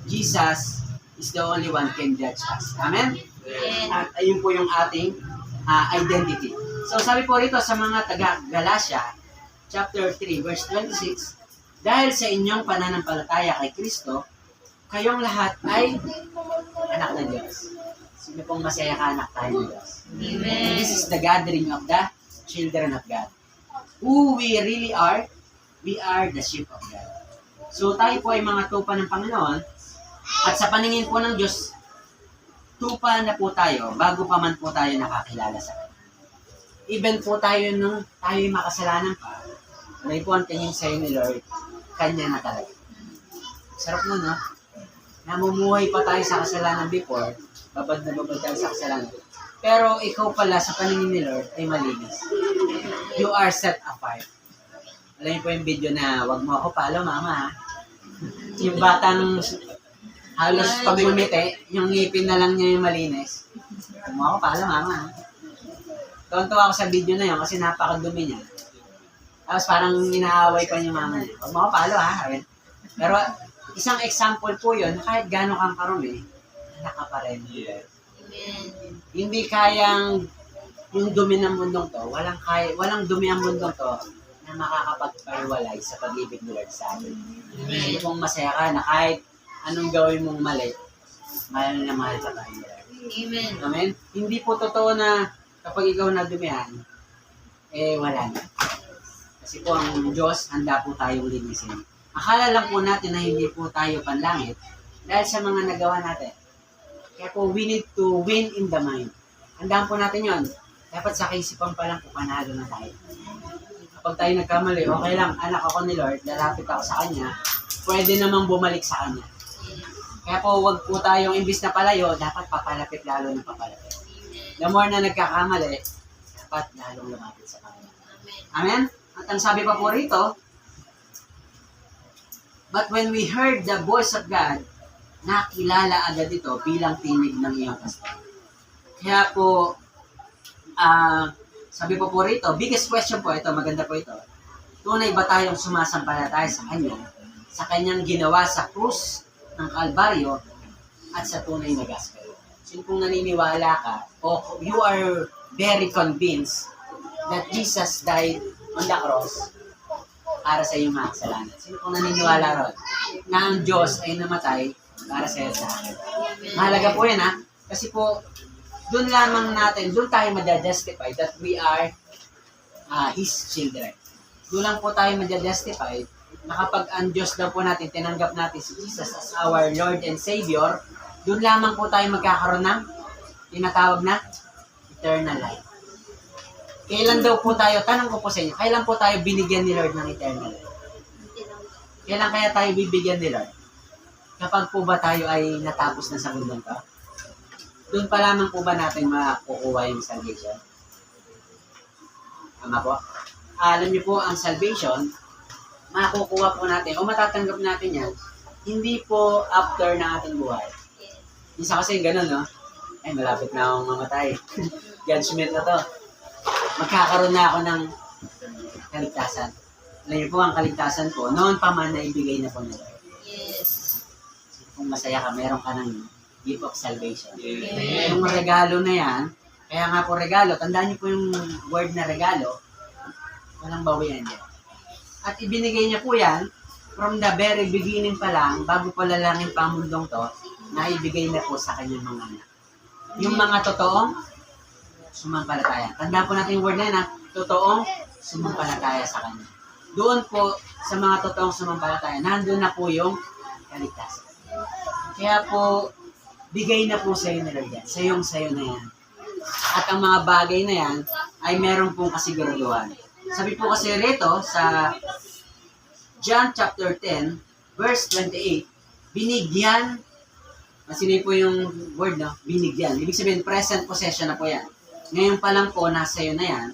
Jesus is the only one can judge us. Amen? At ayun po yung ating identity. So sabi po rito sa mga taga-Galatia, chapter 3, verse 26, dahil sa inyong pananampalataya kay Kristo, kayong lahat ay anak ng Diyos. Sino pong masaya ka anak tayo ng Diyos? Amen. This is the gathering of the children of God. Who we really are, we are the sheep of God. So tayo po ay mga tupa ng Panginoon at sa paningin po ng Diyos, tupa na po tayo bago pa man po tayo nakakilala sa Kanya. Even po tayo nung tayo'y makasalanan pa, ano po ang tingin sa'yo ni Lord, Kanya na talaga. Sarap nun, no? Namumuhay pa tayo sa kasalanan before, babad na babad tayo sa kasalanan. Pero ikaw pala sa paningin ni Lord ay malinis. You are set apart. Alam niyo po yung video na wag mo ako follow, mama. Yung batang halos pag bumiti, yung ngipin na lang niya yung malinis. Wag mo ako follow, mama. Tonto ako sa video na yun kasi napakadumi niya. Tapos parang inaaway pa yung mama niya. Wag mo ako follow, ha? Pero isang example po yun, kahit gano'n kang karumi, anak ka pa rin. Hindi kayang yung dumi ng mundong to, walang dumi ang mundong to na makakapagpariwalay sa pag-ibig ni Lord sa atin. Hindi kung masaya ka na kahit anong gawin mong mali, mahal na mahal ka tayo ni Lord. Amen. Amen? Hindi po totoo na kapag ikaw nadumihan, wala na. Kasi po ang Diyos, handa po tayong linisin. Akala lang po natin na hindi po tayo panlangit dahil sa mga nagawa natin. Kaya po, we need to win in the mind. Handaan po natin yon. Dapat sa kaisipan pa lang po, panalo na tayo. Kapag tayo nagkamali, okay lang, anak ako ni Lord, lalapit ako sa Kanya, pwede namang bumalik sa Kanya. Kaya po, wag po tayong imbis na palayo, dapat papalapit lalo na papalapit. The more na nagkakamali, dapat lalong lumapit sa Kanya. Amen? At ang sabi pa po rito, but when we heard the voice of God, nakilala agad ito bilang tinig ng iyong pastor. Kaya po, sabi po rito, biggest question po ito, maganda po ito. Tunay ba tayong sumasampalataya sa Kanya, sa Kanyang ginawa sa krus ng Kalbaryo, at sa tunay na gospel? So kung naniniwala ka, o you are very convinced that Jesus died on the cross, para sa iyong mga kasalanan. Sino pong naniniwala ron? Na ang Diyos ay namatay para sa iyo at sa akin. Mahalaga po yan, ha? Kasi po, doon lamang natin, doon tayo madja-justify that we are His children. Doon lang po tayo madja-justify na kapag ang Diyos daw po natin, tinanggap natin si Jesus as our Lord and Savior, doon lamang po tayo magkakaroon ng tinatawag na eternal life. Kailan daw po tayo, tanong ko po sa inyo, kailan po tayo binigyan ni Lord ng eternal life? Kailan kaya tayo bibigyan ni Lord? Kapag po ba tayo ay natapos na sa mundong to? Doon pa lamang po ba natin makukuha yung salvation? Tama po? Alam niyo po, ang salvation, makukuha po natin, o matatanggap natin yan, hindi po after na ating buhay. Isa kasi gano'n, no? Ay, malapit na akong mamatay. Judgment na to. Magkakaroon na ako ng kaligtasan. Alam niyo po, ang kaligtasan po, noon pa man na ibigay na po nila. Yes. Kung masaya ka, meron ka ng gift of salvation. Amen. Yung regalo na yan, kaya nga po regalo, tandaan niyo po yung word na regalo, walang bawian niya. At ibinigay niya po yan, from the very beginning pa lang, bago pa lalangin pa ang mundong to, na ibigay na po sa kanyang mga anak. Yung mga totoong sumampalataya. Tandaan po natin yung word na yan, ha? Totoong sumampalataya sa kanya. Doon po, sa mga totoong sumampalataya, nandun na po yung kaligtasan. Kaya po, bigay na po sa iyo ni Lord yan. Sayong-sayo na yan. At ang mga bagay na yan, ay meron pong kasiguraduhan. Sabi po kasi rito, sa John chapter 10, verse 28, binigyan, masino po yung word, no? Binigyan. Ibig sabihin, present possession na po yan. Ngayon pa lang po, nasa iyo na yan,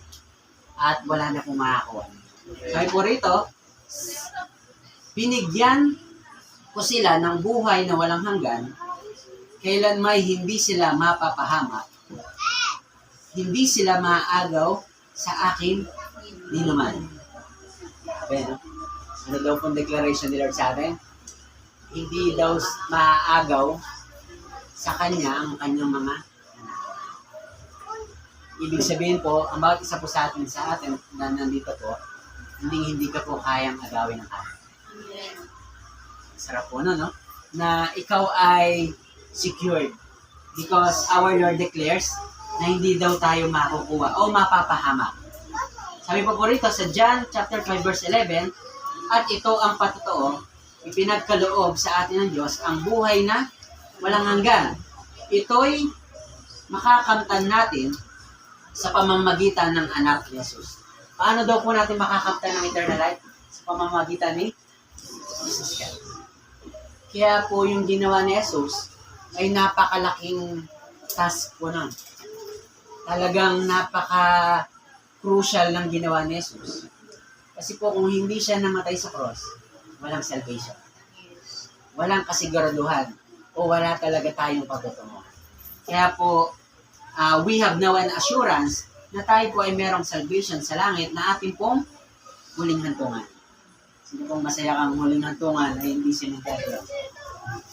at wala na pong makakuha. Sabi po rito, binigyan ko sila ng buhay na walang hanggan, kailan may hindi sila mapapahamak, hindi sila maagaw sa akin ninuman. Pero, ano daw pong declaration ni Lord sa atin? Hindi daw maaagaw sa Kanya ang kanyang mga anak. Ibig sabihin po, ang bawat isa po sa atin na nandito po, hindi ka po kayang agawin ng atin. Sarap po no? Na ikaw ay secured. Because our Lord declares na hindi daw tayo makukuha o mapapahamak. Sabi po rito sa John chapter 5 verse 11, at ito ang patotoo, ipinagkaloob sa atin ng Diyos ang buhay na walang hanggan. Ito'y makakamtan natin sa pamamagitan ng anak ni Jesus. Paano daw po natin makakamtan ng eternal life? Sa pamamagitan ni Jesus Christ. Kaya po yung ginawa ni Jesus ay napakalaking task po nun. Talagang napaka-crucial ng ginawa ni Jesus. Kasi po kung hindi siya namatay sa cross, walang salvation. Walang kasiguraduhan o wala talaga tayong pagtutunguhan. Kaya po, we have now an assurance na tayo po ay merong salvation sa langit na ating pong huling hantungan. Sino pong masaya kang huling hantungan ay hindi simenteryo?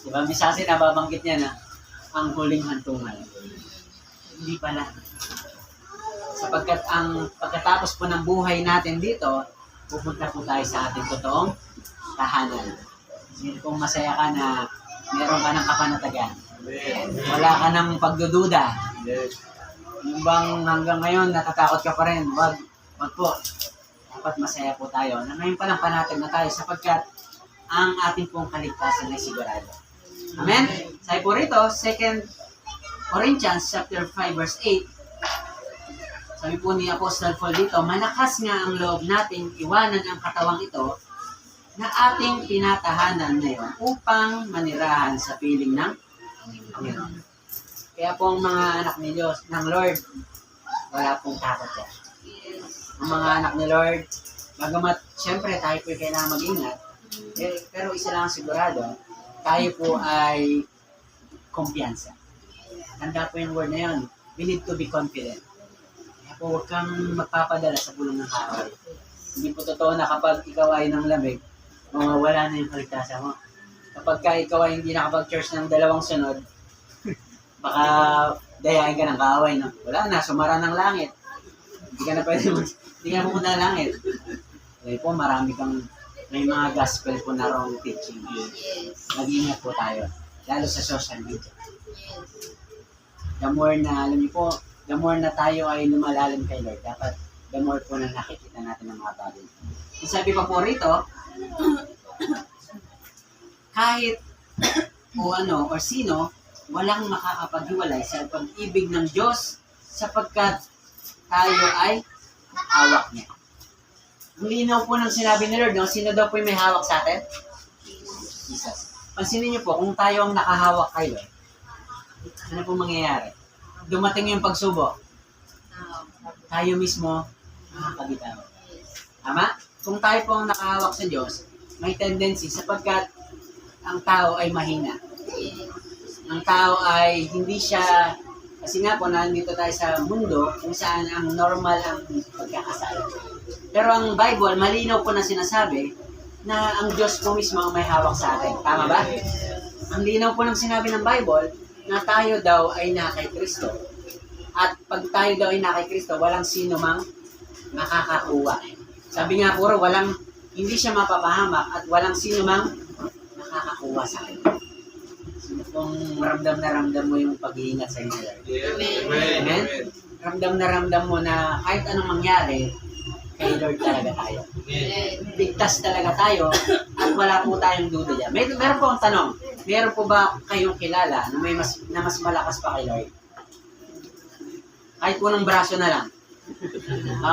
Diba? Misa kasi nababanggit niya na ang huling hantungan. Hindi pala. Sapagkat ang pagkatapos po ng buhay natin dito, pupunta po tayo sa ating totoong tahanan. Sino pong masaya ka na meron ka ng kapanatagan? Wala ka ng pagdududa. Yung bang hanggang ngayon natatakot ka pa rin? Wag po. Dapat masaya po tayo. Na ngayon pa lang panatag na tayo sapagkat ang ating pong kaligtasan ay sigurado. Amen? Sabi po rito, 2 Corinthians chapter 5 verse 8, sabi po ni Apostle Paul dito, malakas nga ang loob nating iwanan ang katawang ito na ating tinatahanan ngayon upang manirahan sa piling ng Panginoon. Kaya po ang mga anak ni Diyos, ng Lord, wala pong takot yan. Ang mga anak ni Lord, bagamat siyempre tayo po kailangan mag-ingat, pero isa lang sigurado, tayo po ay kumpiyansa. Tanda po yung word na yun. We need to be confident. Kaya po huwag kang magpapadala sa pulong ng kaaway. Hindi po totoo na kapag ikaw ay ng lamig, wala na yung kaligtasan mo. Kapag ka ikaw ay hindi nakapag-church ng 2 sunod, baka dayain ka ng kaaway. No? Wala na, sumara ng langit. Hindi ka na pwede hindi ka na pupunta ng langit. Kaya po marami kang may mga gospel po na wrong teaching. Yes. Mag-ingat po tayo, lalo sa social media. Yes. The more na, alam niyo po, the more na tayo ay lumalalim kay Lord, dapat the more po na nakikita natin ang mga bagay. Sabi pa po rito, kahit o ano o sino, walang makakapaghiwalay sa pag-ibig ng Diyos sapagkat tayo ay hawak niya. Ang linaw po ng sinabi ni Lord, no? Sino daw po yung may hawak sa atin? Jesus. Pansinin niyo po, kung tayo ang nakahawak kay Lord, ano po mangyayari? Dumating yung pagsubok, tayo mismo makakabitaw. Tama? Kung tayo po ang nakahawak sa Diyos, may tendency sapagkat ang tao ay mahina. Ang tao ay hindi siya, kasi nga po nandito tayo sa mundo kung saan ang normal ang pagkakasala. Pero ang Bible, malinaw po na sinasabi na ang Diyos po mismo ang may hawak sa atin. Tama ba? Ang linaw po ng sinabi ng Bible na tayo daw ay na kay Kristo. At pag tayo daw ay na kay Kristo, walang sino mang makakakuha. Sabi nga puro, hindi siya mapapahamak at walang sino mang makakakuha sa akin. Sino pong ramdam na ramdam mo yung pag-iingat sa inyo? Amen? Ramdam na ramdam mo na kahit anong mangyari, kay Lord talaga tayo. Ligtas talaga tayo at wala po tayong duda dyan. Meron po ang tanong, meron po ba kayong kilala na mas malakas pa kay Lord? Kahit po ng braso na lang.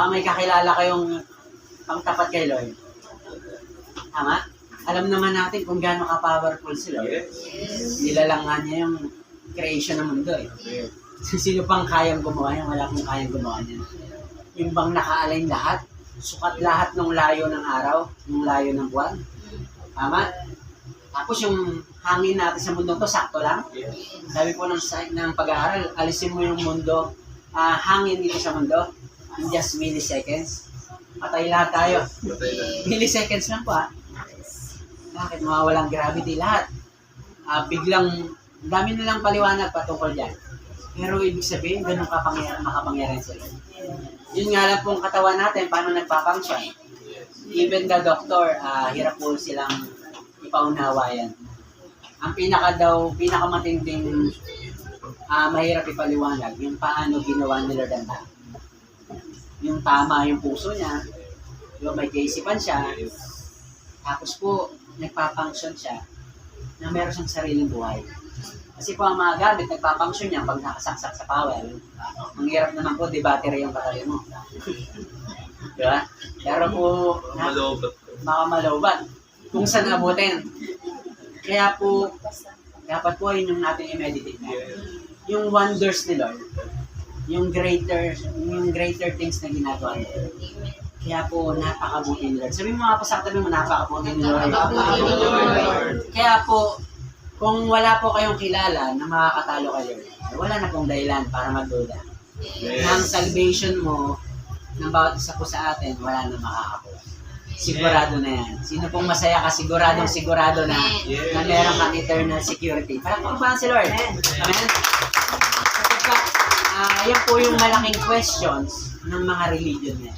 May kakilala kayong pangtapat kay Lord. Tama? Alam naman natin kung gaano ka-powerful si Lord. Nilalangan niya yung creation ng mundo eh. Sino pang kayang gumawa yan? Wala pong kayang gumawa niyan. Yung bang naka-align lahat? Sukat lahat ng layo ng araw, ng layo ng buwan. Tama? Tapos yung hangin natin sa mundo to, sakto lang. Sabi po ng pag-aaral, alisin mo yung mundo, hangin dito sa mundo, in just milliseconds. Patay lahat tayo. Milliseconds lang po Bakit? Mawawalang gravity lahat. Biglang, dami nilang paliwanag patungkol dyan. Pero ibig sabihin, ganun makapangyarihan sila. Yun nga lang pong katawan natin, paano nagpapangsyon. Even the doctor, hirap po silang ipaunawa yan. Ang pinakamatinding mahirap ipaliwanag, yung paano ginawa ni Lord ang tao. Yung tama yung puso niya, yung may kaisipan siya, tapos po, nagpapangsyon siya, na meron siyang sariling buhay. Kasi po ang mga gamit, nagpapangsyon niya pag nakasaksak sa power. Ang hirap naman po, di battery yung katawan mo. Diba? Pero po, makamalobat. Kung saan abutin. Kaya po, dapat po yun yung natin i-meditate na. Yung wonders ni Lord, yung greater things na ginagawa niya. Kaya po, napakabuti ni Lord. Sabi mo mga pasaktabi mo, napakabuti ni Lord. Kaya po, kung wala po kayong kilala na makakatalo kayo, wala na pong dahilan para magduda. Ang salvation mo ng bawat isa po sa atin, wala na makakakuha. Sigurado na yan. Sino pong masaya ka, sigurado na meron kang eternal security. Para po ba si Lord? Amen? Yan po yung malaking questions ng mga religion niya.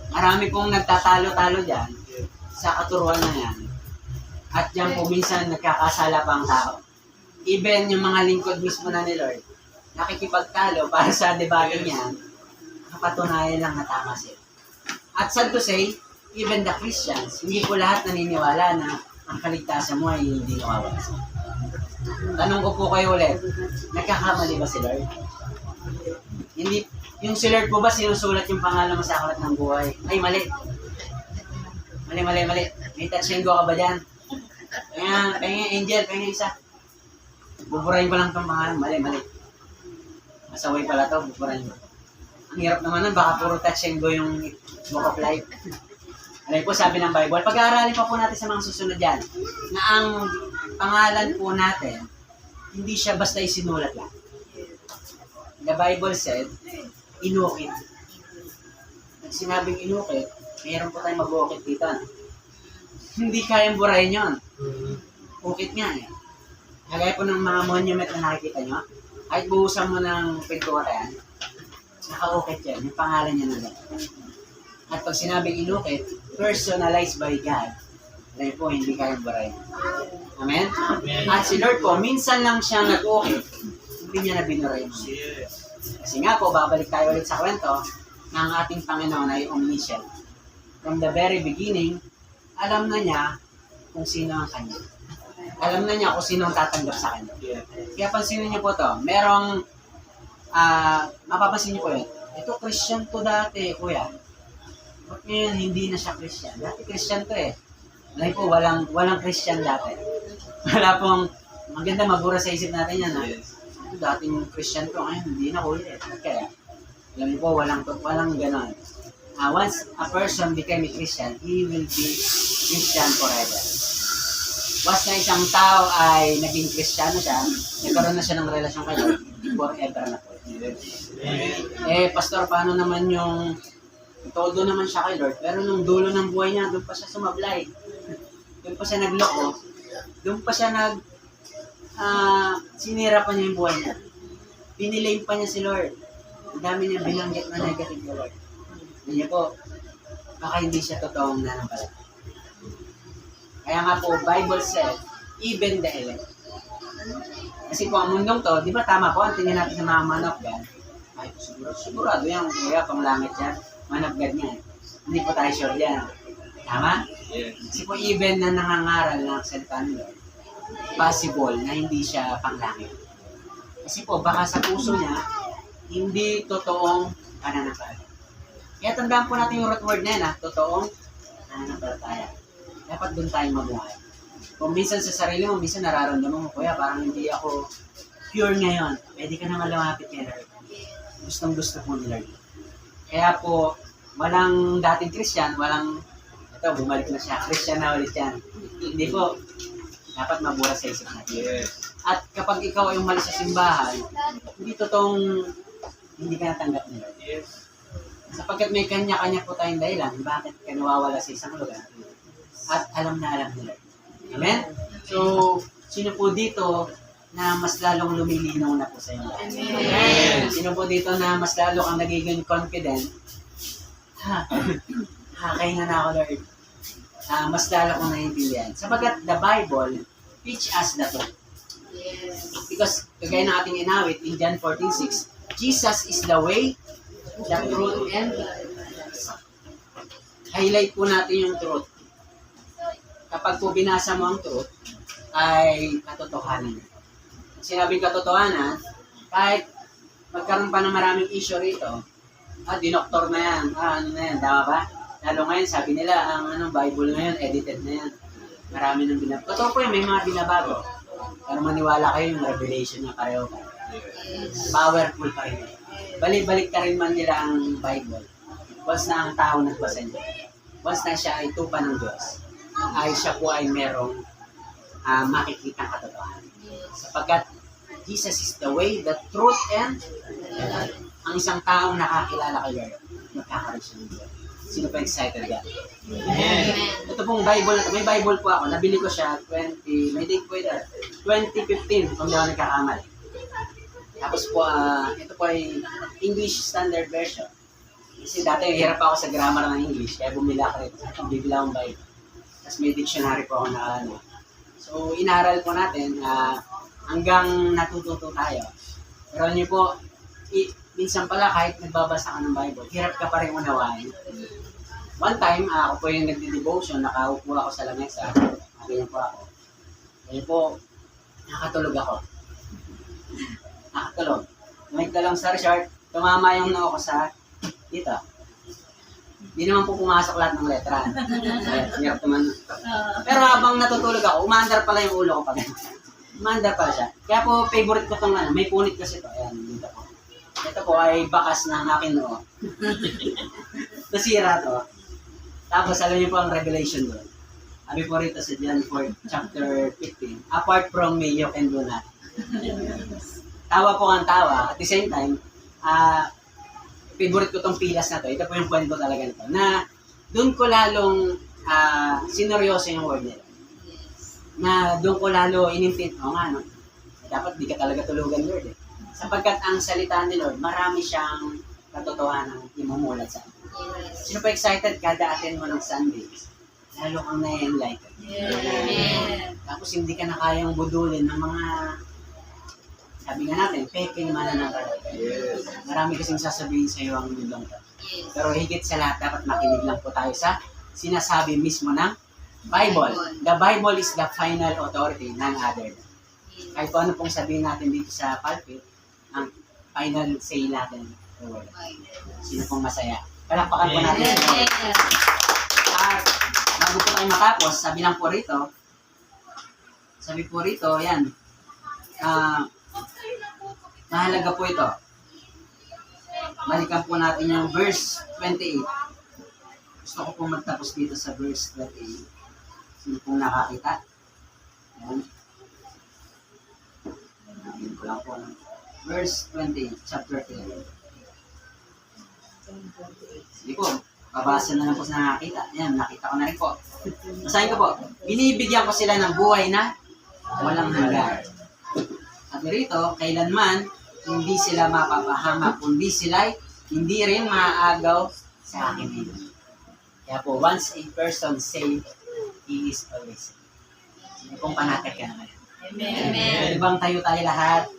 Marami pong nagtatalo-talo dyan sa katuruan na yan. At diyan po minsan nagkakasala pa ang tao. Even yung mga lingkod mismo na ni Lord, nakikipagtalo para sa debate niya, napatunayan lang na tama sila. At sad to say, even the Christians, hindi po lahat naniniwala na ang kaligtasan mo ay hindi nawawala. Tanong ko po kayo ulit, nagkakamali ba si Lord? Hindi, yung si Lord po ba sinusulat yung pangalan mo sa aklat ng buhay? Ay, mali. Mali. May touch and go ka ba dyan? Kaya angel, kaya isa. Buburahin ko lang itong pangalan. Mali. Masaway pala to, buburahin ko. Ang hirap naman nun, baka puro touch and go yung book of life. Alay po, sabi ng Bible, pag-aaralin pa po natin sa mga susunod yan, na ang pangalan po natin, hindi siya basta isinulat lang. The Bible said, inukit. Pag sinabing inukit, mayroon po tayong mag-uukit dito. Hindi kayang burahin yun. Ukit nga eh. Kagaya po ng mga monument na nakikita nyo, kahit buhusan mo ng pintura yan, naka-ukit yan, yung pangalan niya na lang. At pag sinabing inukit, personalized by God. Dahil po, hindi kayang burahin. Amen? At si Lord po, minsan lang siya nag-okay, hindi niya na binurahin. Kasi nga po, babalik tayo ulit sa kwento ng ating Panginoon ay omniscient. From the very beginning, alam na niya kung sino ang kanya. Alam na niya kung sino ang tatanggap sa kanya. Kaya pansinin niyo po to, merong, mapapansin niyo po yun, ito Christian to dati, kuya. Ba't ngayon hindi na siya Christian? Dati Christian to eh. Dahil po, walang Christian dati. Wala pong, maganda mabura sa isip natin yan. Ito dating Christian to, ngayon hindi na kuya eh. Kaya, alam niyo po, walang ganon. Once a person became a Christian, he will be Christian forever. Once na isang tao ay naging Kristiyano siya, nagkaroon na siya ng relasyon kay Lord, forever na po. Pastor, paano naman yung todo naman siya kay Lord, pero nung dulo ng buhay niya, doon pa siya sumablay. Doon pa siya nagloko. Doon pa siya sinira pa niya yung buhay niya. Pinilame pa niya si Lord. Ang dami niya binanggit na negative na Lord. Hindi po, baka hindi siya totoong nanampalataya. Kaya nga po, Bible said, even the elect. Kasi po, ang mundong to, di ba tama po, ang tingin natin sa mga man of God, ay sigurado yan, kaya panglangit yan, man of God niya. Hindi po tayo sure yan. Tama? Kasi po, even na nangangaral ng salita ni Lord, possible na hindi siya panglangit. Kasi po, baka sa puso niya, hindi totoong pananampalataya. Kaya tandaan po natin yung root word na yan, totoong pananampalataya. Dapat doon tayo mabuhay. Kung minsan sa sarili mo, minsan nararamdaman mo, kuya, parang hindi ako pure ngayon. Pwede ka naman lumapit kay Lord. Gustong-gusto po ni Lord. Kaya po, walang dating Christian, ito, bumalik na siya. Christian na ulit yan. Hindi po, dapat mabura sa isip natin. At kapag ikaw ay umalis sa simbahan, hindi totoong hindi ka natanggap ni Lord. Sapagkat may kanya-kanya po tayong dahilan, bakit ka nawawala sa isang lugar. At alam nila. Amen? So, sino po dito na mas lalong lumilinaw na po sa inyo? Amen. Sino po dito na mas lalo kang nagiging confident? Kaya na ako, Lord. Mas lalo kong naiintindihan. Sapagkat the Bible teach us the truth. Because, kagaya ng ating inawit in John 14:6, Jesus is the way, the truth, and highlight po natin yung truth. Kapag po binasa mo ang truth, ay katotohanan. Sinabing katotohanan, kahit magkaroon pa ng maraming issue rito, dinoktor na yan, ano na yan, tama ba? Lalo ngayon, sabi nila, ang Bible ngayon, edited na yan. Marami nang binabago. Totoo po yan, may mga binabago. Pero maniwala kayo yung revelation niya, pareho pa. Powerful pa rin. Balik-balik ka rin man nila ang Bible. Once na ang tao nagbasa niya. Once na siya ay tupa ng Diyos, ay siya po ay merong makikitang katotohanan. Sapagkat Jesus is the way, the truth, and the life. Ang isang taong nakakilala kay Lord, magkakaroon siya ng Diyos. Sino pa excited ka? Amen. Ito pong Bible, may Bible po ako, nabili ko siya 2015, kung di ako nagkakamali. Tapos po, ito po ay English Standard Version. Kasi dati hirap ako sa grammar ng English, kaya bumili ako rito. Bibili akong Bible. Tapos may dictionary po ako na ano. So, inaral po natin hanggang natututo tayo. Pero niyo po, minsan pala kahit nagbabasa ka ng Bible, hirap ka pa rin unawain. One time, ako po yung nagdi-devotion, nakaupo ako sa lamesa, ganyan po ako. Ganyan po, nakatulog ako. Nakatulog. Nagtalong sa Richard, tumama yung noo ko sa dito. Hindi naman po pumasok lahat ng letra. Hirap naman. Pero habang natutulog ako, umaandar pala yung ulo ko pag umaandar pala siya. Kaya po, favorite ko itong may punit kasi ito. Ayan, dito po. Ito po ay bakas ng akin noo. Nasira to. Tapos alam niyo po ang revelation doon. Sabi po rito sa John 4, chapter 15, apart from me, you can do nothing. Tawa po ang tawa. At the same time, favorite ko tong pilas na to. Ito po yung kwento talaga nito. Na doon ko lalong sineryoso yung word nila. Na doon ko lalo inintindi. O nga, no? Dapat di ka talaga tulugan, Lord. Sapagkat ang salita ni Lord, marami siyang katotohanan imumulat sa atin. Sino pa excited kada attend mo ng Sunday? Lalo kang na-enlighten. Amen. Tapos hindi ka na kayang budulin ng mga, sabi nga natin, peking manananggalataya. Yes. Marami kasing sasabihin sa iyo ang mundong to. Yes. Pero higit sa lahat, dapat makinig lang po tayo sa sinasabi mismo ng Bible. The Bible is the final authority, none other. Kahit kung ano pong sabihin natin dito sa pulpit, ang final say natin. Sino pong masaya? Palakpakan po natin. At bago po tayo matapos, sabi lang po rito, yan, mahalaga po ito. Balikan po natin yung verse 28. Gusto ko pong magtapos dito sa verse 28. Sino pong nakakita? Yan. Yan ko lang po. Verse 28, chapter 10. Sige po, babasa na lang po sa nakakita. Yan, nakita ko na rin po. Basahin ko po. Binibigyan ko sila ng buhay na walang hanggan. At rito, kailanman hindi sila mapapahama, kundi sila'y hindi rin maaagaw sa akin din. Kaya po, once a person saved, he is always saved. Sino pong panatag ka naman? Amen. Pwede bang tayo lahat?